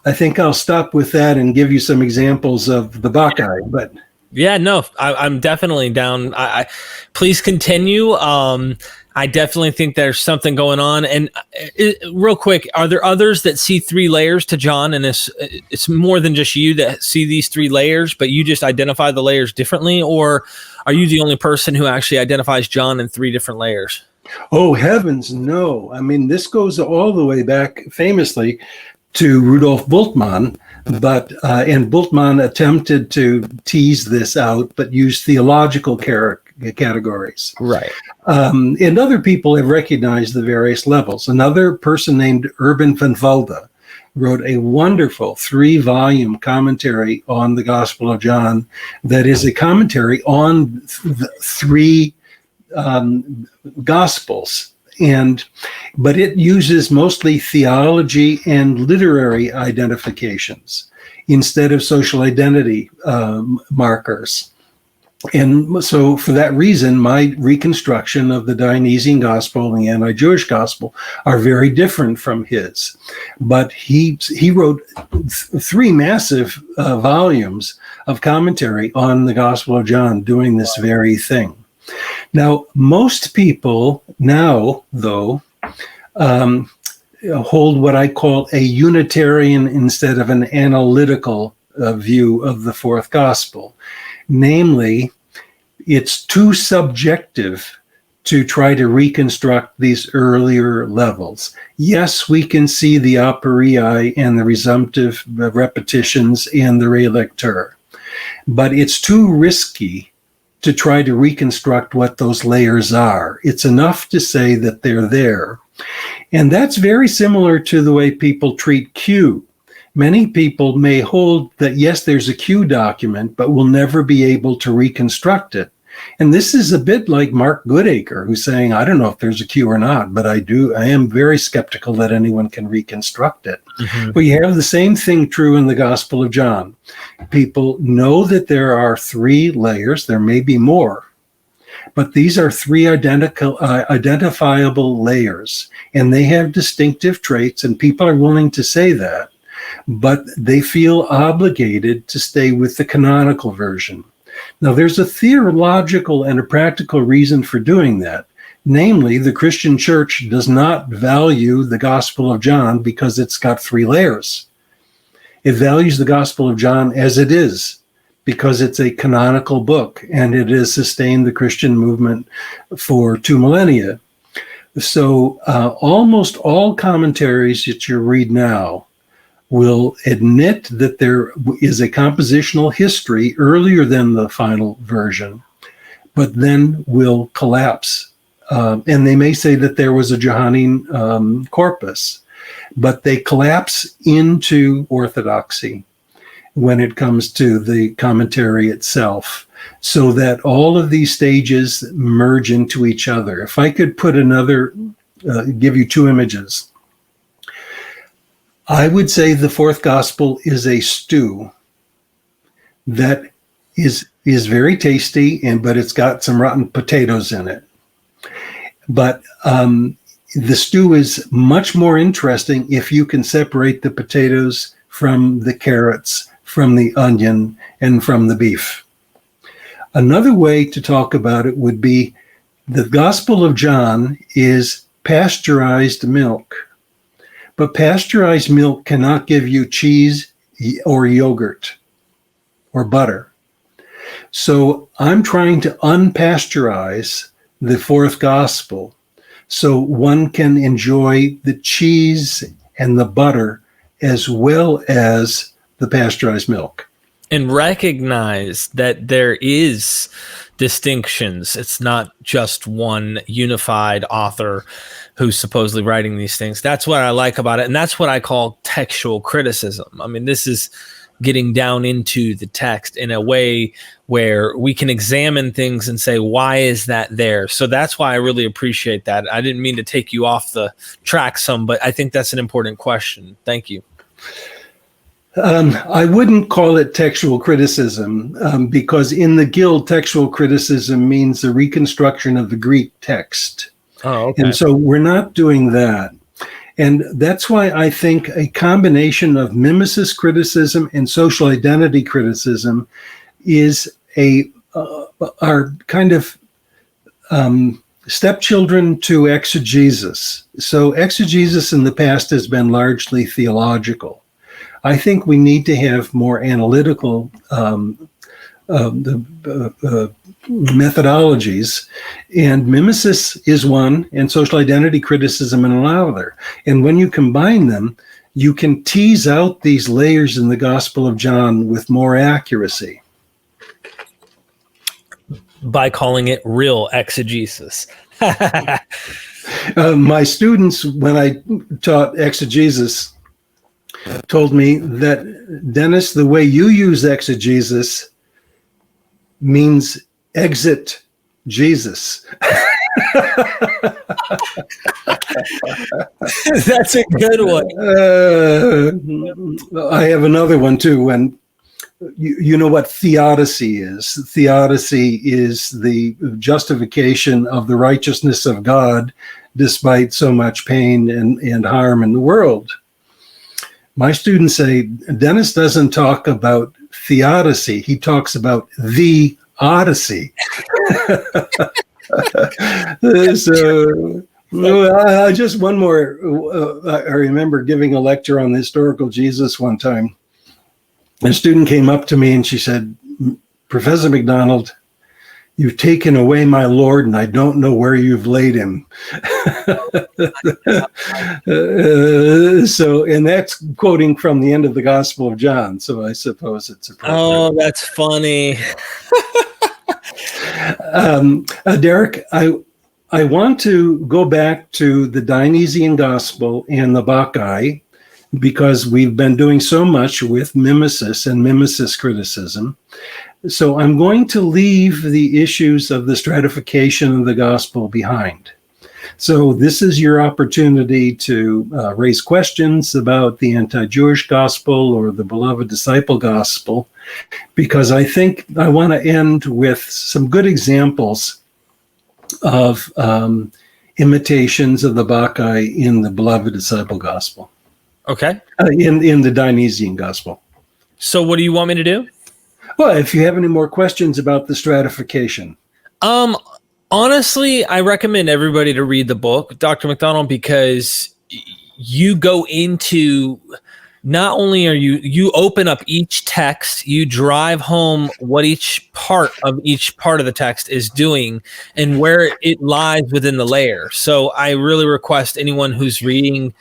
I think I'll stop with that and give you some examples of the Bacchae, but yeah, no, I'm definitely down. Please continue. I definitely think there's something going on. And real quick, are there others that see 3 layers to John? And it's more than just you that see these 3 layers, but you just identify the layers differently? Or are you the only person who actually identifies John in 3 different layers? Oh, heavens, no. I mean, this goes all the way back famously to Rudolf Bultmann, and Bultmann attempted to tease this out, but used theological categories. Right. And other people have recognized the various levels. Another person named Urban van Valde wrote a wonderful 3-volume commentary on the Gospel of John that is a commentary on the 3 Gospels. But it uses mostly theology and literary identifications instead of social identity markers. And so for that reason, my reconstruction of the Dionysian gospel and the anti-Jewish gospel are very different from his. But he wrote 3 massive volumes of commentary on the Gospel of John doing this very thing. Now, most people now, though, hold what I call a Unitarian instead of an analytical view of the 4th gospel. Namely, it's too subjective to try to reconstruct these earlier levels. Yes, we can see the aporia and the resumptive repetitions and the relector, but it's too risky to try to reconstruct what those layers are. It's enough to say that they're there. And that's very similar to the way people treat Q. Many people may hold that, yes, there's a Q document, but we'll never be able to reconstruct it. And this is a bit like Mark Goodacre, who's saying, I don't know if there's a Q or not, but I am very skeptical that anyone can reconstruct it. Mm-hmm. We have the same thing true in the Gospel of John. People know that there are 3 layers, there may be more, but these are 3 identifiable layers, and they have distinctive traits, and people are willing to say that, but they feel obligated to stay with the canonical version. Now, there's a theological and a practical reason for doing that. Namely, the Christian church does not value the Gospel of John because it's got 3 layers. It values the Gospel of John as it is because it's a canonical book and it has sustained the Christian movement for 2 millennia. So almost all commentaries that you read now will admit that there is a compositional history earlier than the final version, but then will collapse. And they may say that there was a Johannine corpus, but they collapse into orthodoxy when it comes to the commentary itself, so that all of these stages merge into each other. If I could put give you 2 images, I would say the 4th gospel is a stew that is very tasty, but it's got some rotten potatoes in it. But the stew is much more interesting if you can separate the potatoes from the carrots, from the onion, and from the beef. Another way to talk about it would be the Gospel of John is pasteurized milk, but pasteurized milk cannot give you cheese or yogurt or butter. So I'm trying to unpasteurize the 4th gospel so one can enjoy the cheese and the butter as well as the pasteurized milk. And recognize that there is distinctions. It's not just one unified author who's supposedly writing these things. That's what I like about it. And that's what I call textual criticism. I mean, this is getting down into the text in a way where we can examine things and say, why is that there? So that's why I really appreciate that. I didn't mean to take you off the track some, but I think that's an important question. Thank you. I wouldn't call it textual criticism because in the Guild, textual criticism means the reconstruction of the Greek text. Oh, okay. And so we're not doing that. And that's why I think a combination of mimesis criticism and social identity criticism is our kind of stepchildren to exegesis. So exegesis in the past has been largely theological. I think we need to have more analytical methodologies, and mimesis is one, and social identity criticism another. And when you combine them, you can tease out these layers in the Gospel of John with more accuracy. By calling it real exegesis. My students, when I taught exegesis, told me that, Dennis, the way you use exegesis means exit Jesus. That's a good one. I have another one too. When you know what theodicy is. Theodicy is the justification of the righteousness of God despite so much pain and harm in the world. My students say, Dennis doesn't talk about theodicy. He talks about the Odyssey. So, just one more. I remember giving a lecture on the historical Jesus one time. A student came up to me and she said, Professor MacDonald, you've taken away my Lord and I don't know where you've laid him. And that's quoting from the end of the Gospel of John. So I suppose it's appropriate. Oh, that's funny. Derek, I want to go back to the Dionysian Gospel and the Bacchae, because we've been doing so much with mimesis and mimesis criticism. So I'm going to leave the issues of the stratification of the gospel behind. So this is your opportunity to raise questions about the anti-Jewish gospel or the beloved disciple gospel, because I think I want to end with some good examples of imitations of the Bacchae in the beloved disciple gospel. Okay. In the Dionysian gospel. So what do you want me to do? Well, if you have any more questions about the stratification. Honestly, I recommend everybody to read the book, Dr. MacDonald, because you go into, not only are you open up each text, you drive home what each part of the text is doing and where it lies within the layer. So I really request anyone who's reading,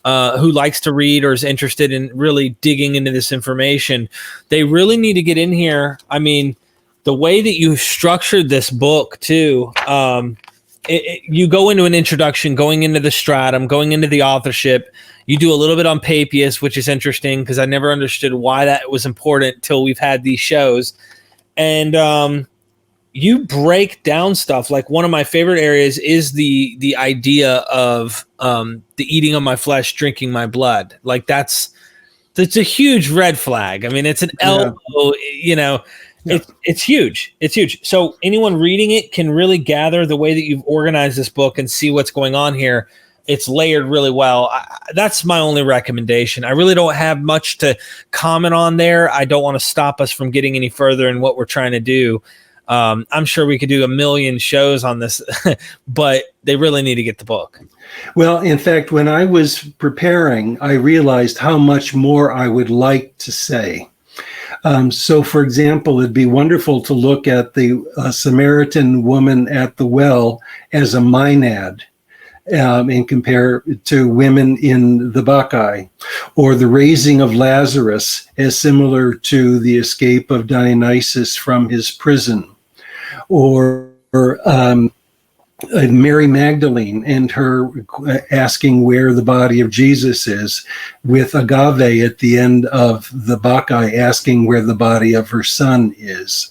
who likes to read or is interested in really digging into this information, they really need to get in here. I mean, the way that you structured this book too, you go into an introduction, going into the stratum, going into the authorship. You do a little bit on Papias, which is interesting because I never understood why that was important till we've had these shows. And you break down stuff. Like one of my favorite areas is the idea of the eating of my flesh, drinking my blood. Like that's a huge red flag. I mean, it's an elbow, you know. Yeah. It's huge. It's huge. So anyone reading it can really gather the way that you've organized this book and see what's going on here. It's layered really well. That's my only recommendation. I really don't have much to comment on there. I don't want to stop us from getting any further in what we're trying to do. I'm sure we could do a million shows on this, but they really need to get the book. Well, in fact, when I was preparing, I realized how much more I would like to say. So, for example, it'd be wonderful to look at the Samaritan woman at the well as a Maenad and compare it to women in the Bacchae, or the raising of Lazarus as similar to the escape of Dionysus from his prison, or Mary Magdalene and her asking where the body of Jesus is, with Agave at the end of the Bacchae asking where the body of her son is.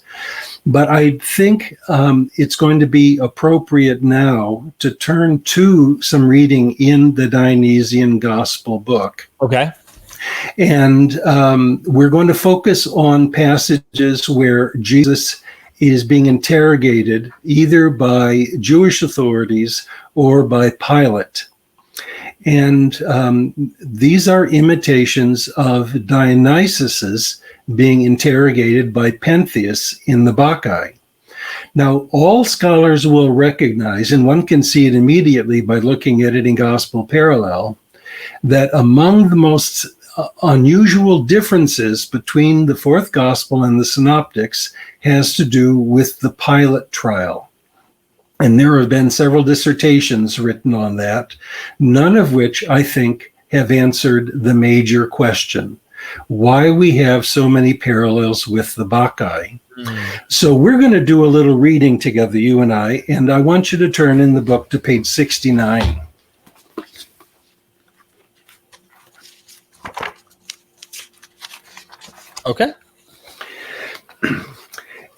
But I think it's going to be appropriate now to turn to some reading in the Dionysian Gospel book. Okay. And we're going to focus on passages where Jesus is being interrogated either by Jewish authorities or by Pilate. And these are imitations of Dionysus's being interrogated by Pentheus in the Bacchae. Now, all scholars will recognize, and one can see it immediately by looking at it in Gospel Parallel, that among the most unusual differences between the fourth Gospel and the Synoptics has to do with the Pilate trial. And there have been several dissertations written on that, none of which I think have answered the major question, why we have so many parallels with the Bacchae. So we're going to do a little reading together, you and I want you to turn in the book to page 69. Okay.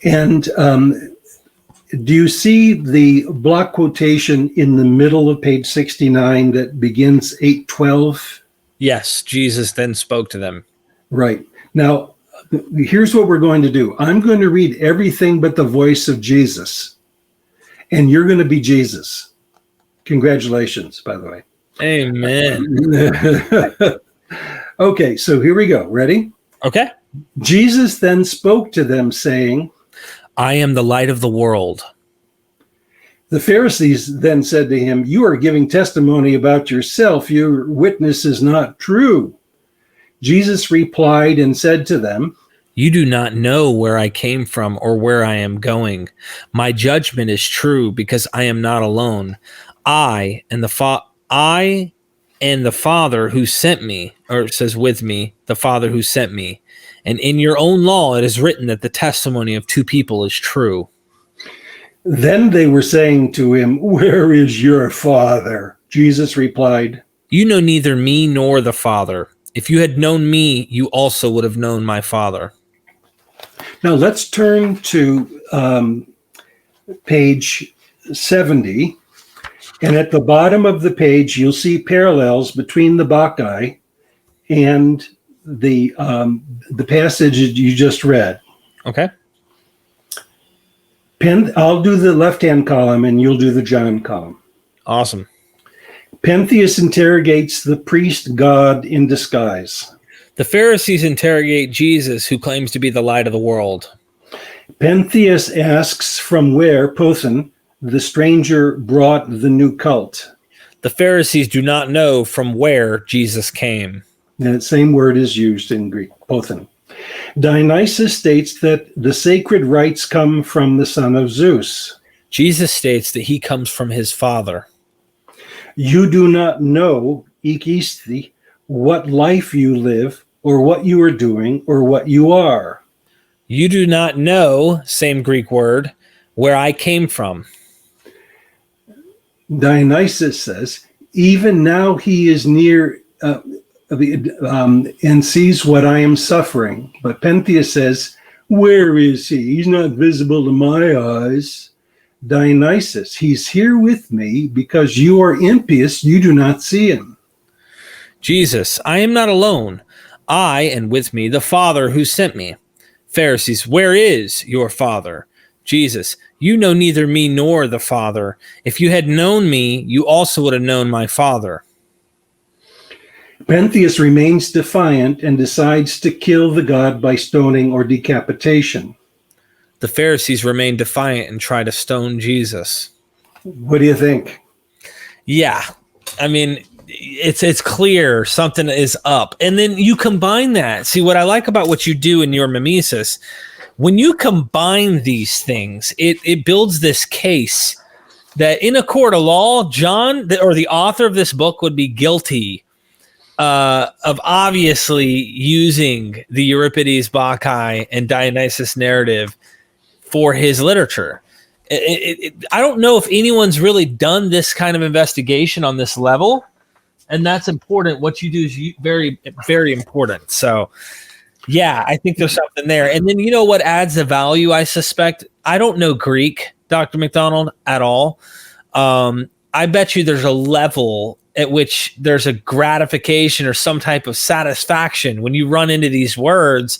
And do you see the block quotation in the middle of page 69 that begins 8:12? Yes, Jesus then spoke to them. Right. Now, here's what we're going to do. I'm going to read everything but the voice of Jesus, and you're going to be Jesus. Congratulations, by the way. Amen. Okay, so here we go. Ready? Okay. Jesus then spoke to them, saying, I am the light of the world. The Pharisees then said to him, you are giving testimony about yourself. Your witness is not true. Jesus replied and said to them, you do not know where I came from or where I am going. My judgment is true because I am not alone. I and the Father who sent me, or it says with me, the Father who sent me. And in your own law, it is written that the testimony of two people is true. Then they were saying to him, where is your Father? Jesus replied, you know neither me nor the Father. If you had known me, you also would have known my Father. Now let's turn to page 70. And at the bottom of the page, you'll see parallels between the Bacchae and the passage you just read. Okay. I'll do the left-hand column and you'll do the John column. Awesome. Pentheus interrogates the priest God in disguise. The Pharisees interrogate Jesus, who claims to be the light of the world. Pentheus asks from where Pothen, the stranger, brought the new cult. The Pharisees do not know from where Jesus came. That same word is used in Greek, Pothen. Dionysus states that the sacred rites come from the son of Zeus. Jesus states that he comes from his father. You do not know, ikisti, what life you live, or what you are doing, or what you are. You do not know, same Greek word, where I came from. Dionysus says, even now he is near and sees what I am suffering. But Pentheus says, where is he? He's not visible to my eyes. Dionysus, he's here with me because you are impious, you do not see him. Jesus, I am not alone. I, and with me, the Father who sent me. Pharisees, where is your Father? Jesus, you know neither me nor the Father. If you had known me, you also would have known my Father. Pentheus remains defiant and decides to kill the god by stoning or decapitation. The Pharisees remain defiant and try to stone Jesus. What do you think? Yeah, I mean, it's clear something is up. And then you combine that. See, what I like about what you do in your mimesis, when you combine these things, it builds this case that in a court of law, John, or the author of this book, would be guilty of obviously using the Euripides, Bacchae, and Dionysus narrative for his literature. I don't know if anyone's really done this kind of investigation on this level, and that's important. What you do is very, very important. So, yeah, I think there's something there. And then you know what adds the value, I suspect? I don't know Greek, Dr. MacDonald, at all. I bet you there's a level at which there's a gratification or some type of satisfaction when you run into these words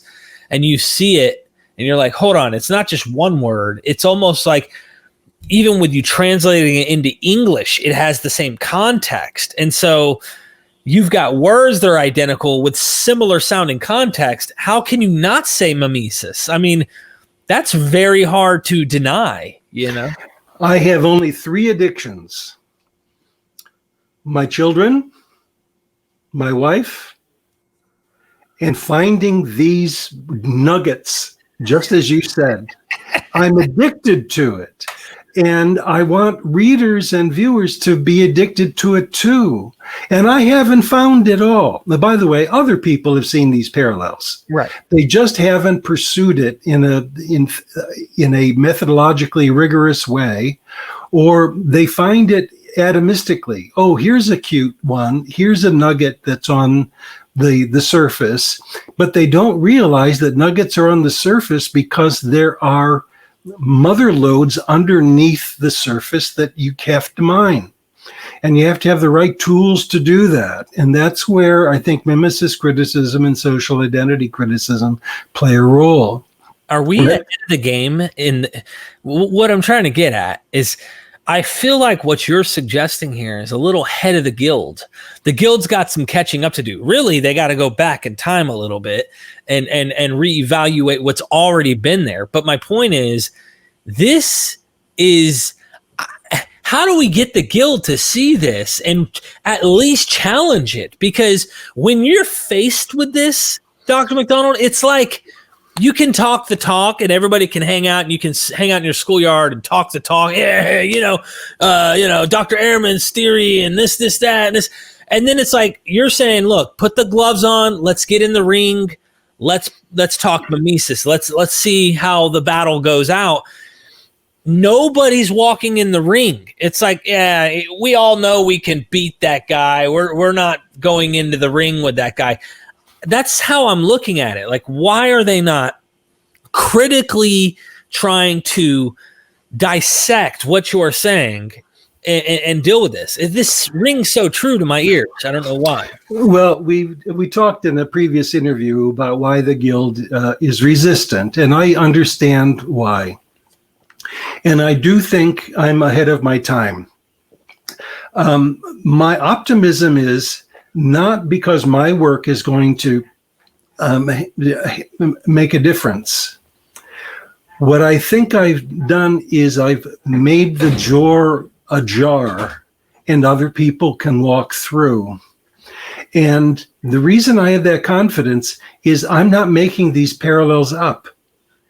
and you see it and you're like, hold on, it's not just one word. It's almost like even with you translating it into English, it has the same context. And so you've got words that are identical with similar sounding context. How can you not say mimesis? I mean, that's very hard to deny, you know? I have only 3 addictions. My children, my wife, and finding these nuggets, just as you said. I'm addicted to it. And I want readers and viewers to be addicted to it too. And I haven't found it all. Now, by the way, other people have seen these parallels. Right. They just haven't pursued it in a methodologically rigorous way, or they find it atomistically. Oh, here's a cute one. Here's a nugget that's on the surface, but they don't realize that nuggets are on the surface because there are mother lodes underneath the surface that you have to mine. And you have to have the right tools to do that. And that's where I think mimesis criticism and social identity criticism play a role. Are we at the game? In what I'm trying to get at is, I feel like what you're suggesting here is a little head of the guild. The guild's got some catching up to do. Really, they got to go back in time a little bit and reevaluate what's already been there. But my point is, this is, how do we get the guild to see this and at least challenge it? Because when you're faced with this, Dr. MacDonald, it's like, you can talk the talk and everybody can hang out and you can hang out in your schoolyard and talk the talk. Yeah, Dr. Ehrman's theory and this, that, and this. And then it's like, you're saying, look, put the gloves on. Let's get in the ring. Let's talk mimesis. Let's see how the battle goes out. Nobody's walking in the ring. It's like, yeah, we all know we can beat that guy. We're not going into the ring with that guy. That's how I'm looking at it. Like, why are they not critically trying to dissect what you're saying and deal with this? This rings so true to my ears. I don't know why. Well, we talked in a previous interview about why the guild is resistant, and I understand why. And I do think I'm ahead of my time. My optimism is not because my work is going to make a difference. What I think I've done is I've made the jar ajar and other people can walk through. And the reason I have that confidence is I'm not making these parallels up.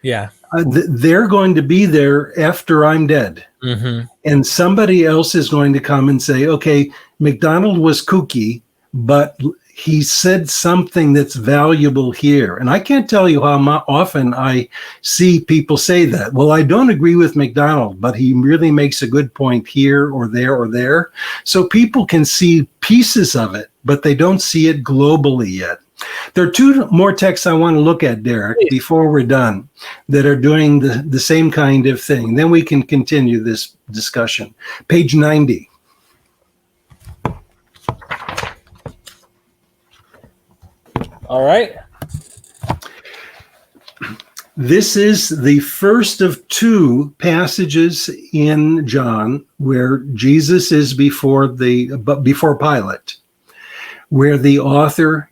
Yeah. They're going to be there after I'm dead. Mm-hmm. And somebody else is going to come and say, okay, MacDonald was kooky, but he said something that's valuable here. And I can't tell you how often I see people say that. Well, I don't agree with MacDonald, but he really makes a good point here or there or there. So people can see pieces of it, but they don't see it globally yet. There are two more texts I want to look at, Derek, before we're done, that are doing the same kind of thing. Then we can continue this discussion. Page 90. All right. This is the first of two passages in John where Jesus is before Pilate, where the author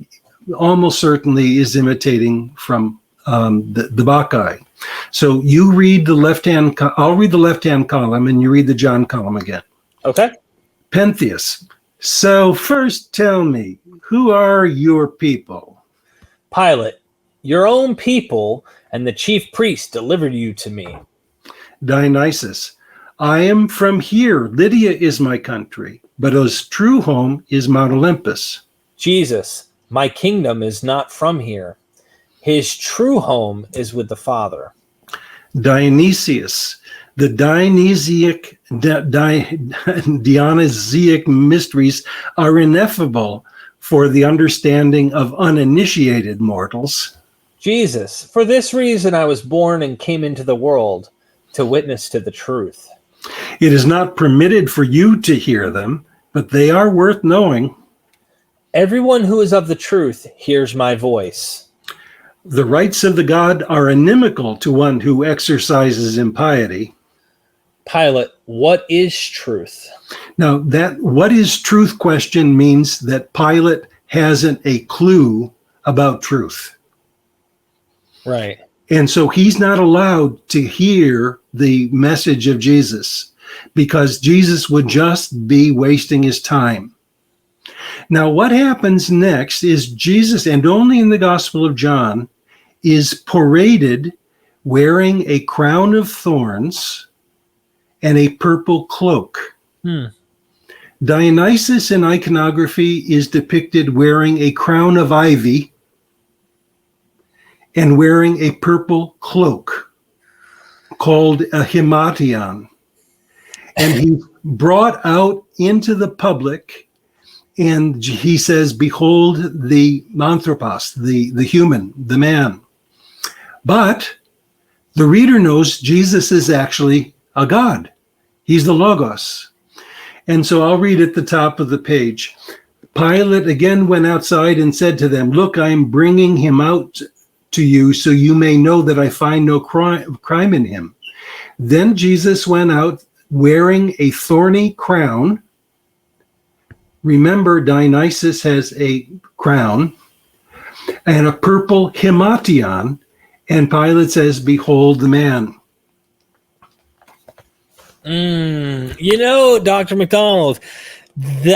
almost certainly is imitating from the Bacchae. So you read the left-hand, I'll read the left-hand column and you read the John column again. Okay. Pentheus. So first tell me, who are your people? Pilate, your own people and the chief priest delivered you to me. Dionysus. I am from here. Lydia is my country, but his true home is Mount Olympus. Jesus, my kingdom is not from here. His true home is with the Father. Dionysius. The Dionysiac mysteries are ineffable for the understanding of uninitiated mortals. Jesus, for this reason I was born and came into the world, to witness to the truth. It is not permitted for you to hear them, but they are worth knowing. Everyone who is of the truth hears my voice. The rights of the god are inimical to one who exercises impiety. Pilate, what is truth? Now, that what is truth question means that Pilate hasn't a clue about truth. Right. And so he's not allowed to hear the message of Jesus because Jesus would just be wasting his time. Now, what happens next is Jesus, and only in the Gospel of John, is paraded wearing a crown of thorns and a purple cloak. Dionysus in iconography is depicted wearing a crown of ivy and wearing a purple cloak called a himation. And he's brought out into the public, and he says, behold the anthropos, the human, the man. But the reader knows Jesus is actually a god. He's the Logos. And so I'll read at the top of the page. Pilate again went outside and said to them, look, I am bringing him out to you so you may know that I find no crime in him. Then Jesus went out wearing a thorny crown. Remember, Dionysus has a crown and a purple himation. And Pilate says, behold the man. You know, Dr. MacDonald,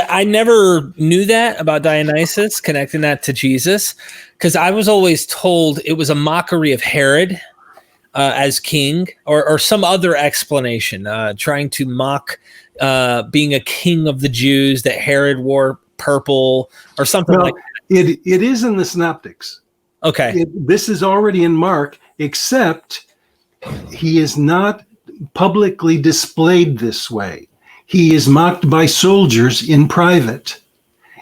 I never knew that about Dionysus, connecting that to Jesus, because I was always told it was a mockery of Herod as king, or some other explanation, trying to mock being a king of the Jews, that Herod wore purple or something like that. It is in the Synoptics. Okay. This is already in Mark, except he is not publicly displayed this way. He is mocked by soldiers in private,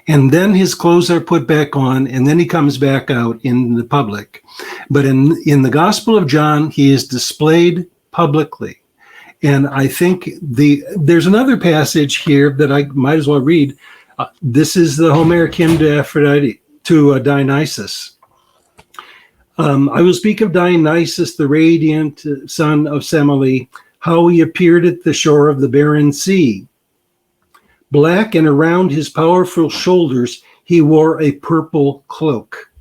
and then his clothes are put back on, and then he comes back out in the public. But in the Gospel of John, he is displayed publicly. And I think there's another passage here that I might as well read. This is the Homeric hymn to Aphrodite, to Dionysus. I will speak of Dionysus, the radiant son of Semele, how he appeared at the shore of the barren sea. Black, and around his powerful shoulders he wore a purple cloak.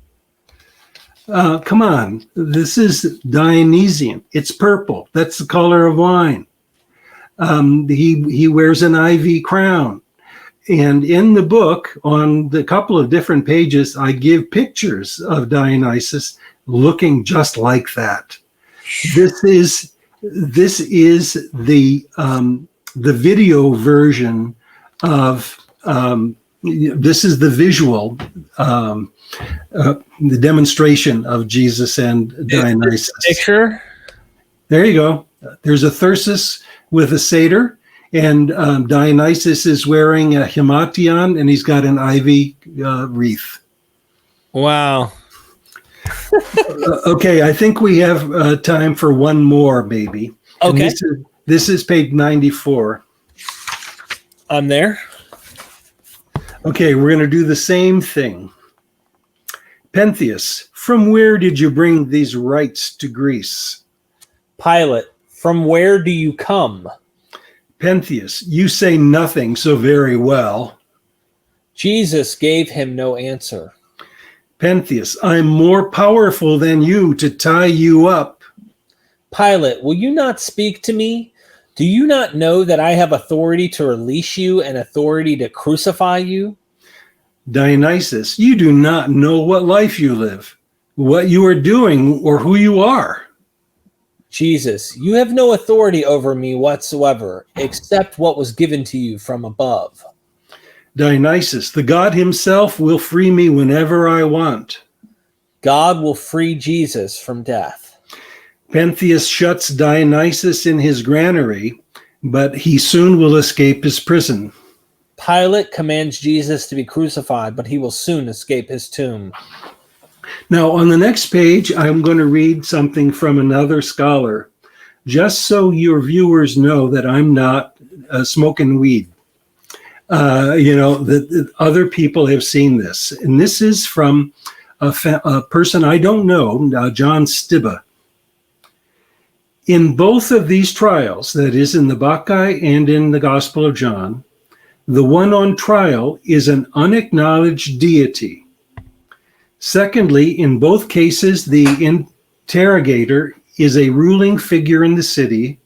Come on. This is Dionysian. It's purple. That's the color of wine. He wears an ivy crown. And in the book, on the couple of different pages, I give pictures of Dionysus looking just like that. This is the video version of this is the visual, the demonstration of Jesus and Dionysus. Picture. There you go. There's a thyrsus with a satyr, and Dionysus is wearing a himation, and he's got an ivy wreath. Wow. Okay, I think we have time for one more, maybe. Okay. This is page 94. I'm there. Okay, we're going to do the same thing. Pentheus, from where did you bring these rites to Greece? Pilate, from where do you come? Pentheus, you say nothing so very well. Jesus gave him no answer. Pentheus, I'm more powerful than you to tie you up. Pilate, will you not speak to me? Do you not know that I have authority to release you and authority to crucify you? Dionysus, you do not know what life you live, what you are doing, or who you are. Jesus, you have no authority over me whatsoever, except what was given to you from above. Dionysus, the God himself will free me whenever I want. God will free Jesus from death. Pentheus shuts Dionysus in his granary, but he soon will escape his prison. Pilate commands Jesus to be crucified, but he will soon escape his tomb. Now, on the next page, I'm going to read something from another scholar, just so your viewers know that I'm not smoking weed. That other people have seen this. And this is from a person I don't know, John Stibbe. In both of these trials, that is in the Bacchae and in the Gospel of John, the one on trial is an unacknowledged deity. Secondly, in both cases, the interrogator is a ruling figure in the city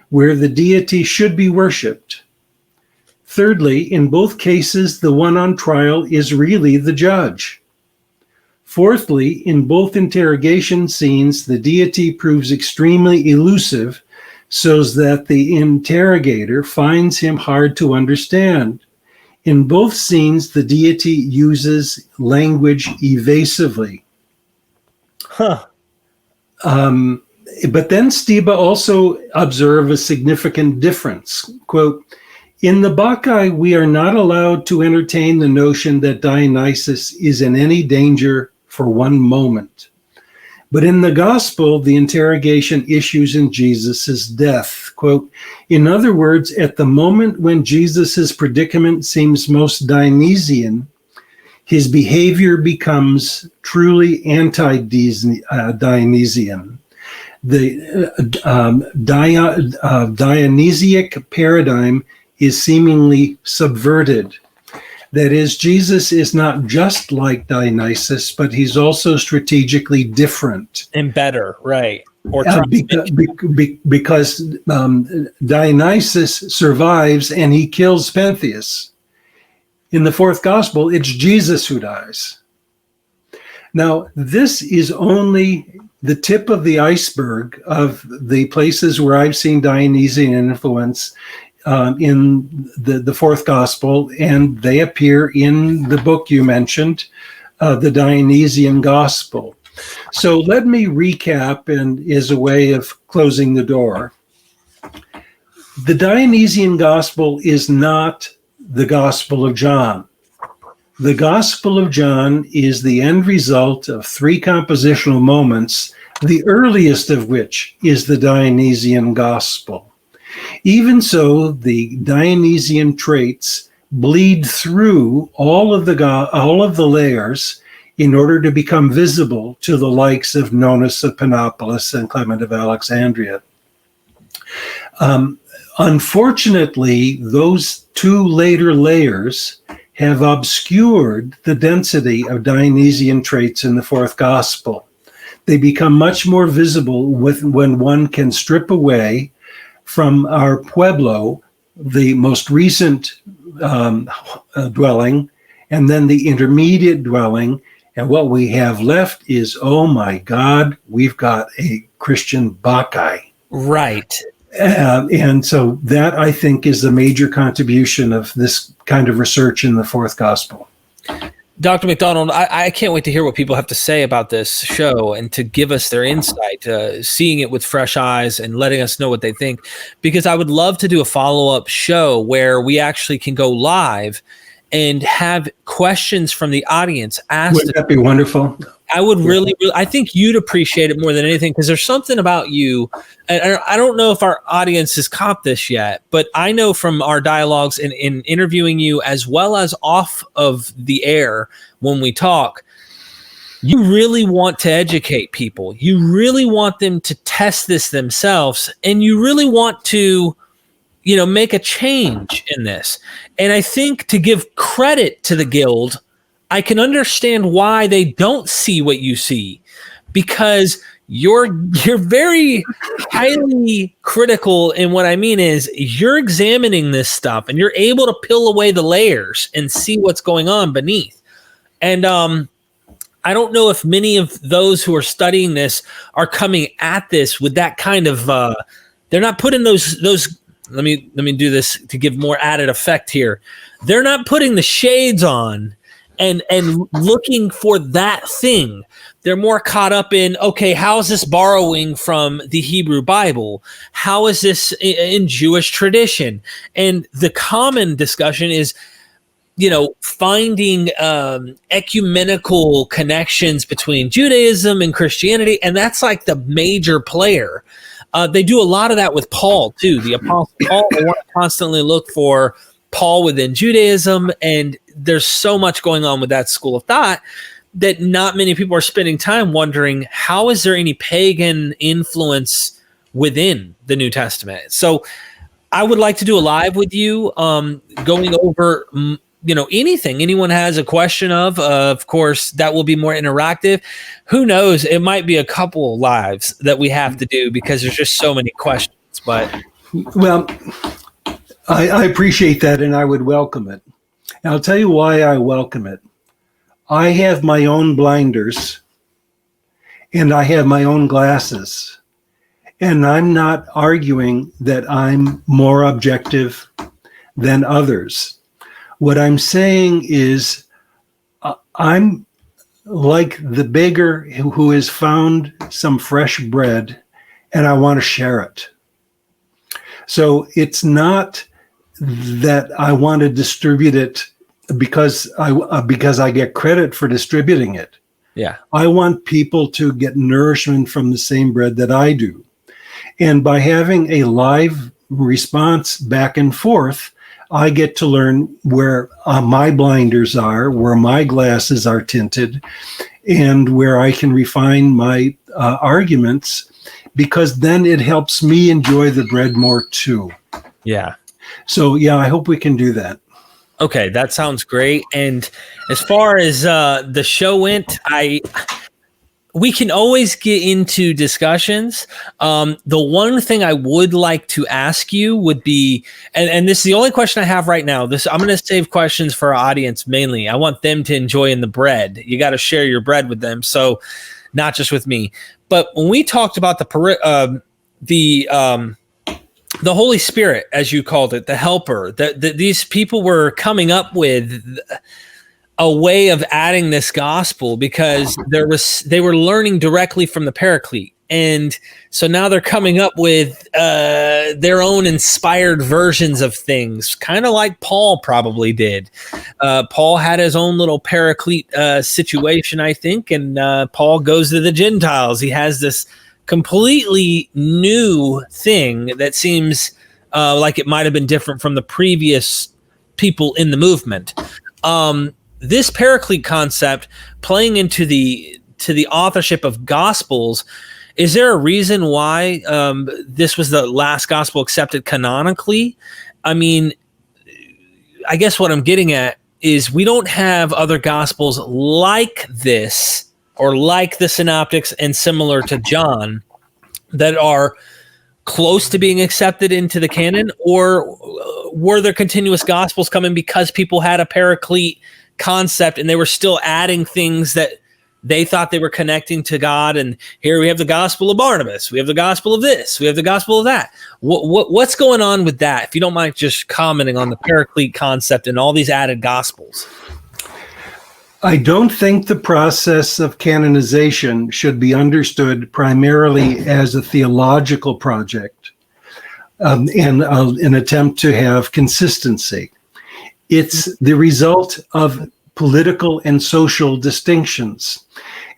where the deity should be worshipped. Thirdly, in both cases, the one on trial is really the judge. Fourthly, in both interrogation scenes, the deity proves extremely elusive so that the interrogator finds him hard to understand. In both scenes, the deity uses language evasively. But then Stibbe also observed a significant difference. Quote, in the Bacchae, we are not allowed to entertain the notion that Dionysus is in any danger for one moment. But in the gospel, the interrogation issues in Jesus' death. Quote, in other words, at the moment when Jesus' predicament seems most Dionysian, his behavior becomes truly anti-Dionysian. The Dionysiac paradigm is seemingly subverted. That is, Jesus is not just like Dionysus, but he's also strategically different. And better, right. Or because Dionysus survives and he kills Pentheus. In the fourth gospel, it's Jesus who dies. Now, this is only the tip of the iceberg of the places where I've seen Dionysian influence in the fourth gospel, and they appear in the book you mentioned, the Dionysian Gospel. So let me recap, and as a way of closing the door. The Dionysian Gospel is not the Gospel of John. The Gospel of John is the end result of three compositional moments, the earliest of which is the Dionysian Gospel. Even so, the Dionysian traits bleed through all of the layers in order to become visible to the likes of Nonus of Panopolis and Clement of Alexandria. Unfortunately, those two later layers have obscured the density of Dionysian traits in the fourth gospel. They become much more visible when one can strip away from our pueblo, the most recent dwelling, and then the intermediate dwelling. And what we have left is, oh my God, we've got a Christian Bacchae. Right. And so that, I think, is the major contribution of this kind of research in the fourth gospel. Dr. MacDonald, I can't wait to hear what people have to say about this show and to give us their insight, seeing it with fresh eyes and letting us know what they think, because I would love to do a follow-up show where we actually can go live and have questions from the audience asked. Wouldn't that be wonderful? I would really, I think you'd appreciate it more than anything, because there's something about you, and I don't know if our audience has caught this yet, but I know from our dialogues in interviewing you as well as off of the air when we talk, you really want to educate people. You really want them to test this themselves, and you really want to, make a change in this. And I think, to give credit to the Guild, I can understand why they don't see what you see, because you're very highly critical. And what I mean is, you're examining this stuff and you're able to peel away the layers and see what's going on beneath. And I don't know if many of those who are studying this are coming at this with that kind of they're not putting those let me do this to give more added effect here. They're not putting the shades on and looking for that thing. They're more caught up in, okay, how is this borrowing from the Hebrew Bible? How is this in Jewish tradition? And the common discussion is, finding ecumenical connections between Judaism and Christianity, and that's like the major player. They do a lot of that with Paul, too. The Apostle Paul, they want to constantly look for Paul within Judaism, and there's so much going on with that school of thought that not many people are spending time wondering, how is there any pagan influence within the New Testament? So I would like to do a live with you, going over anything anyone has a question of course, that will be more interactive. Who knows, it might be a couple lives that we have to do because there's just so many questions. But well, I appreciate that, and I would welcome it. And I'll tell you why I welcome it. I have my own blinders, and I have my own glasses, and I'm not arguing that I'm more objective than others. What I'm saying is, I'm like the beggar who has found some fresh bread, and I want to share it. So it's not that I want to distribute it because I get credit for distributing it. Yeah, I want people to get nourishment from the same bread that I do. And by having a live response back and forth, I get to learn where my blinders are, where my glasses are tinted, and where I can refine my arguments, because then it helps me enjoy the bread more too. Yeah. So, yeah, I hope we can do that. Okay, that sounds great. And as far as the show went, we can always get into discussions. The one thing I would like to ask you would be, and this is the only question I have right now. I'm going to save questions for our audience mainly. I want them to enjoy in the bread. You got to share your bread with them, so not just with me. But when we talked about the Holy Spirit, as you called it, the helper, that these people were coming up with a way of adding this gospel because they were learning directly from the Paraclete. And so now they're coming up with their own inspired versions of things, kind of like Paul probably did. Paul had his own little Paraclete situation, I think, and Paul goes to the Gentiles. He has this completely new thing that seems like it might have been different from the previous people in the movement. This Paraclete concept playing into the authorship of Gospels, is there a reason why this was the last gospel accepted canonically? I mean, I guess what I'm getting at is we don't have other gospels like this or like the synoptics and similar to John that are close to being accepted into the canon, or were there continuous gospels coming because people had a paraclete concept and they were still adding things that they thought they were connecting to God? And here we have the gospel of Barnabas, we have the gospel of this, we have the gospel of that. What's going on with that? If you don't mind just commenting on the paraclete concept and all these added gospels. I don't think the process of canonization should be understood primarily as a theological project and an attempt to have consistency. It's the result of political and social distinctions.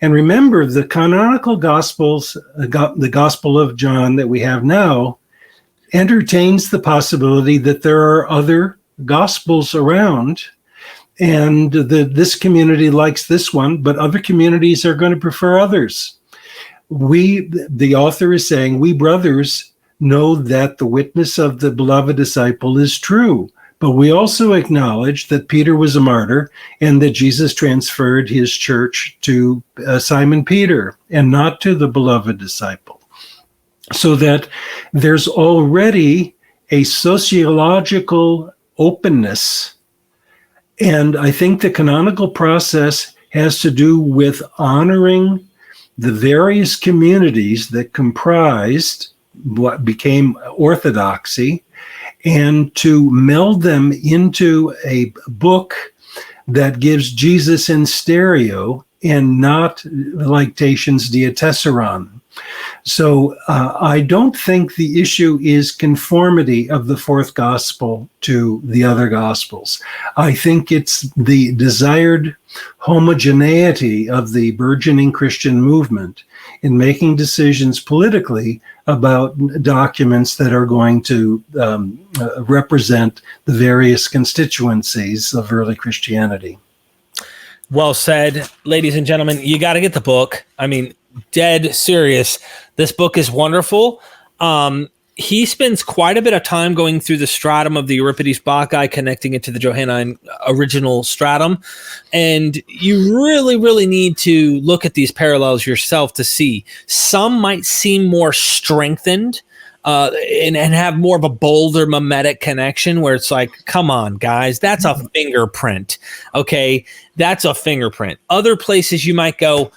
And remember, the canonical Gospels, the Gospel of John that we have now, entertains the possibility that there are other Gospels around, and this community likes this one, but other communities are going to prefer others. The author is saying, we brothers know that the witness of the beloved disciple is true, but we also acknowledge that Peter was a martyr and that Jesus transferred his church to Simon Peter and not to the beloved disciple. So that there's already a sociological openness. And I think the canonical process has to do with honoring the various communities that comprised what became orthodoxy, and to meld them into a book that gives Jesus in stereo and not like Tatian's Diatessaron. So I don't think the issue is conformity of the fourth gospel to the other gospels. I think it's the desired homogeneity of the burgeoning Christian movement in making decisions politically about documents that are going to represent the various constituencies of early Christianity. Well said, ladies and gentlemen. You got to get the book. I mean, dead serious. This book is wonderful. He spends quite a bit of time going through the stratum of the Euripides Bacchae, connecting it to the Johannine original stratum. And you really, really need to look at these parallels yourself to see. Some might seem more strengthened and have more of a bolder mimetic connection where it's like, come on, guys, that's a fingerprint. Okay, that's a fingerprint. Other places you might go,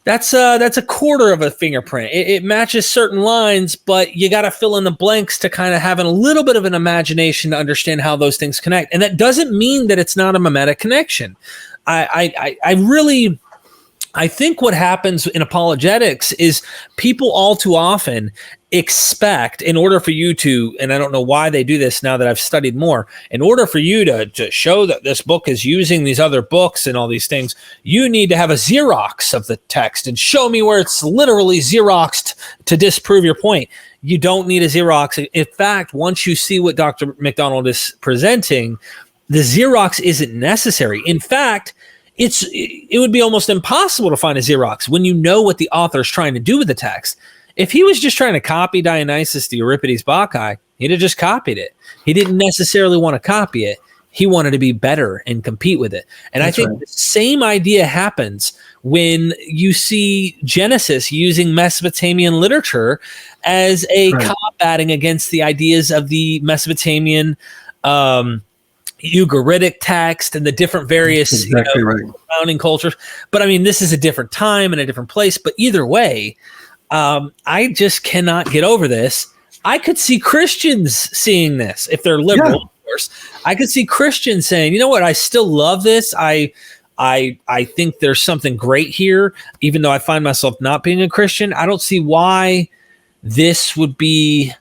that's a quarter of a fingerprint. It matches certain lines, but you got to fill in the blanks to kind of having a little bit of an imagination to understand how those things connect. And that doesn't mean that it's not a mimetic connection. I think what happens in apologetics is people all too often expect, in order for you to, and I don't know why they do this now that I've studied more, in order for you to show that this book is using these other books and all these things, you need to have a Xerox of the text and show me where it's literally Xeroxed to disprove your point. You don't need a Xerox. In fact, once you see what Dr. MacDonald is presenting, the Xerox isn't necessary. In fact, it would be almost impossible to find a Xerox when you know what the author is trying to do with the text. If he was just trying to copy Dionysus, the Euripides Bacchae, he'd have just copied it. He didn't necessarily want to copy it. He wanted to be better and compete with it. And that's I think right. The same idea happens when you see Genesis using Mesopotamian literature as a combating against the ideas of the Mesopotamian Ugaritic text and the different various surrounding cultures. But I mean, this is a different time and a different place. But either way, I just cannot get over this. I could see Christians seeing this if they're liberal, of course. I could see Christians saying, you know what, I still love this. I think there's something great here, even though I find myself not being a Christian. I don't see why this would be,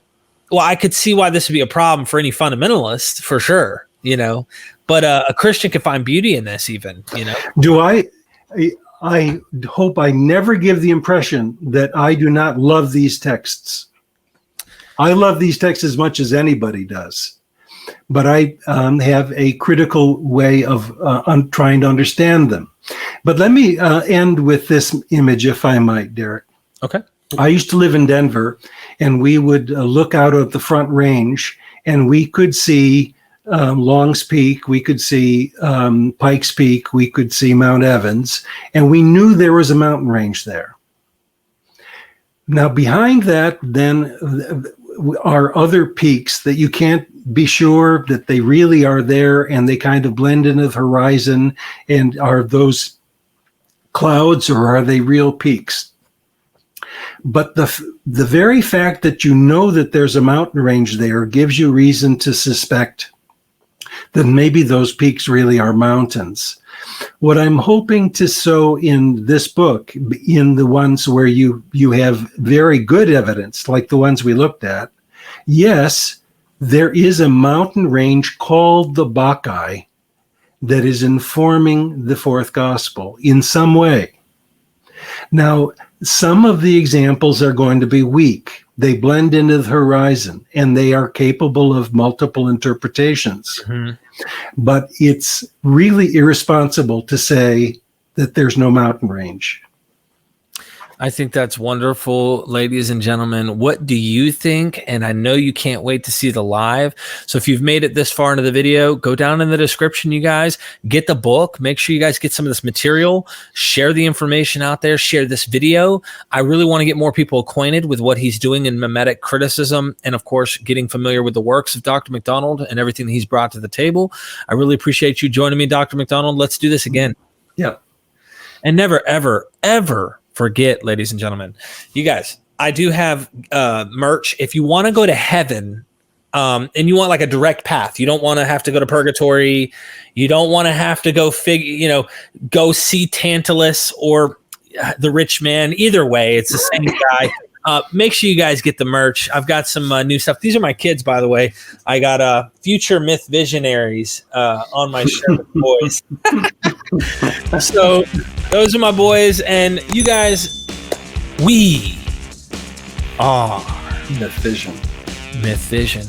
well, I could see why this would be a problem for any fundamentalist, for sure, you know, but a Christian could find beauty in this even, you know. Do I hope I never give the impression that I do not love these texts. I love these texts as much as anybody does, but I have a critical way of trying to understand them. But let me end with this image, if I might, Derek. Okay. I used to live in Denver, and we would look out at the Front Range, and we could see Long's Peak, we could see Pikes Peak, we could see Mount Evans, and we knew there was a mountain range there. Now, behind that, then, are other peaks that you can't be sure that they really are there, and they kind of blend into the horizon. And are those clouds, or are they real peaks? But the very fact that you know that there's a mountain range there gives you reason to suspect that maybe those peaks really are mountains. What I'm hoping to sow in this book, in the ones where you have very good evidence, like the ones we looked at, yes, there is a mountain range called the Bacchae that is informing the fourth gospel in some way. Now, some of the examples are going to be weak. They blend into the horizon, and they are capable of multiple interpretations. Mm-hmm. But it's really irresponsible to say that there's no mountain range. I think that's wonderful, ladies and gentlemen. What do you think? And I know you can't wait to see the live. So if you've made it this far into the video, go down in the description, you guys. Get the book. Make sure you guys get some of this material. Share the information out there. Share this video. I really want to get more people acquainted with what he's doing in mimetic criticism, and, of course, getting familiar with the works of Dr. MacDonald and everything that he's brought to the table. I really appreciate you joining me, Dr. MacDonald. Let's do this again. Yeah. And never, ever, ever forget, ladies and gentlemen, you guys, I do have merch. If you want to go to heaven, and you want like a direct path, you don't want to have to go to purgatory, you don't want to have to go go see Tantalus or the rich man. Either way, it's the same guy. Make sure you guys get the merch. I've got some new stuff. These are my kids, by the way. I got Future Myth Visionaries on my shirt, boys. So those are my boys, and you guys, we are Myth Vision. Myth Vision.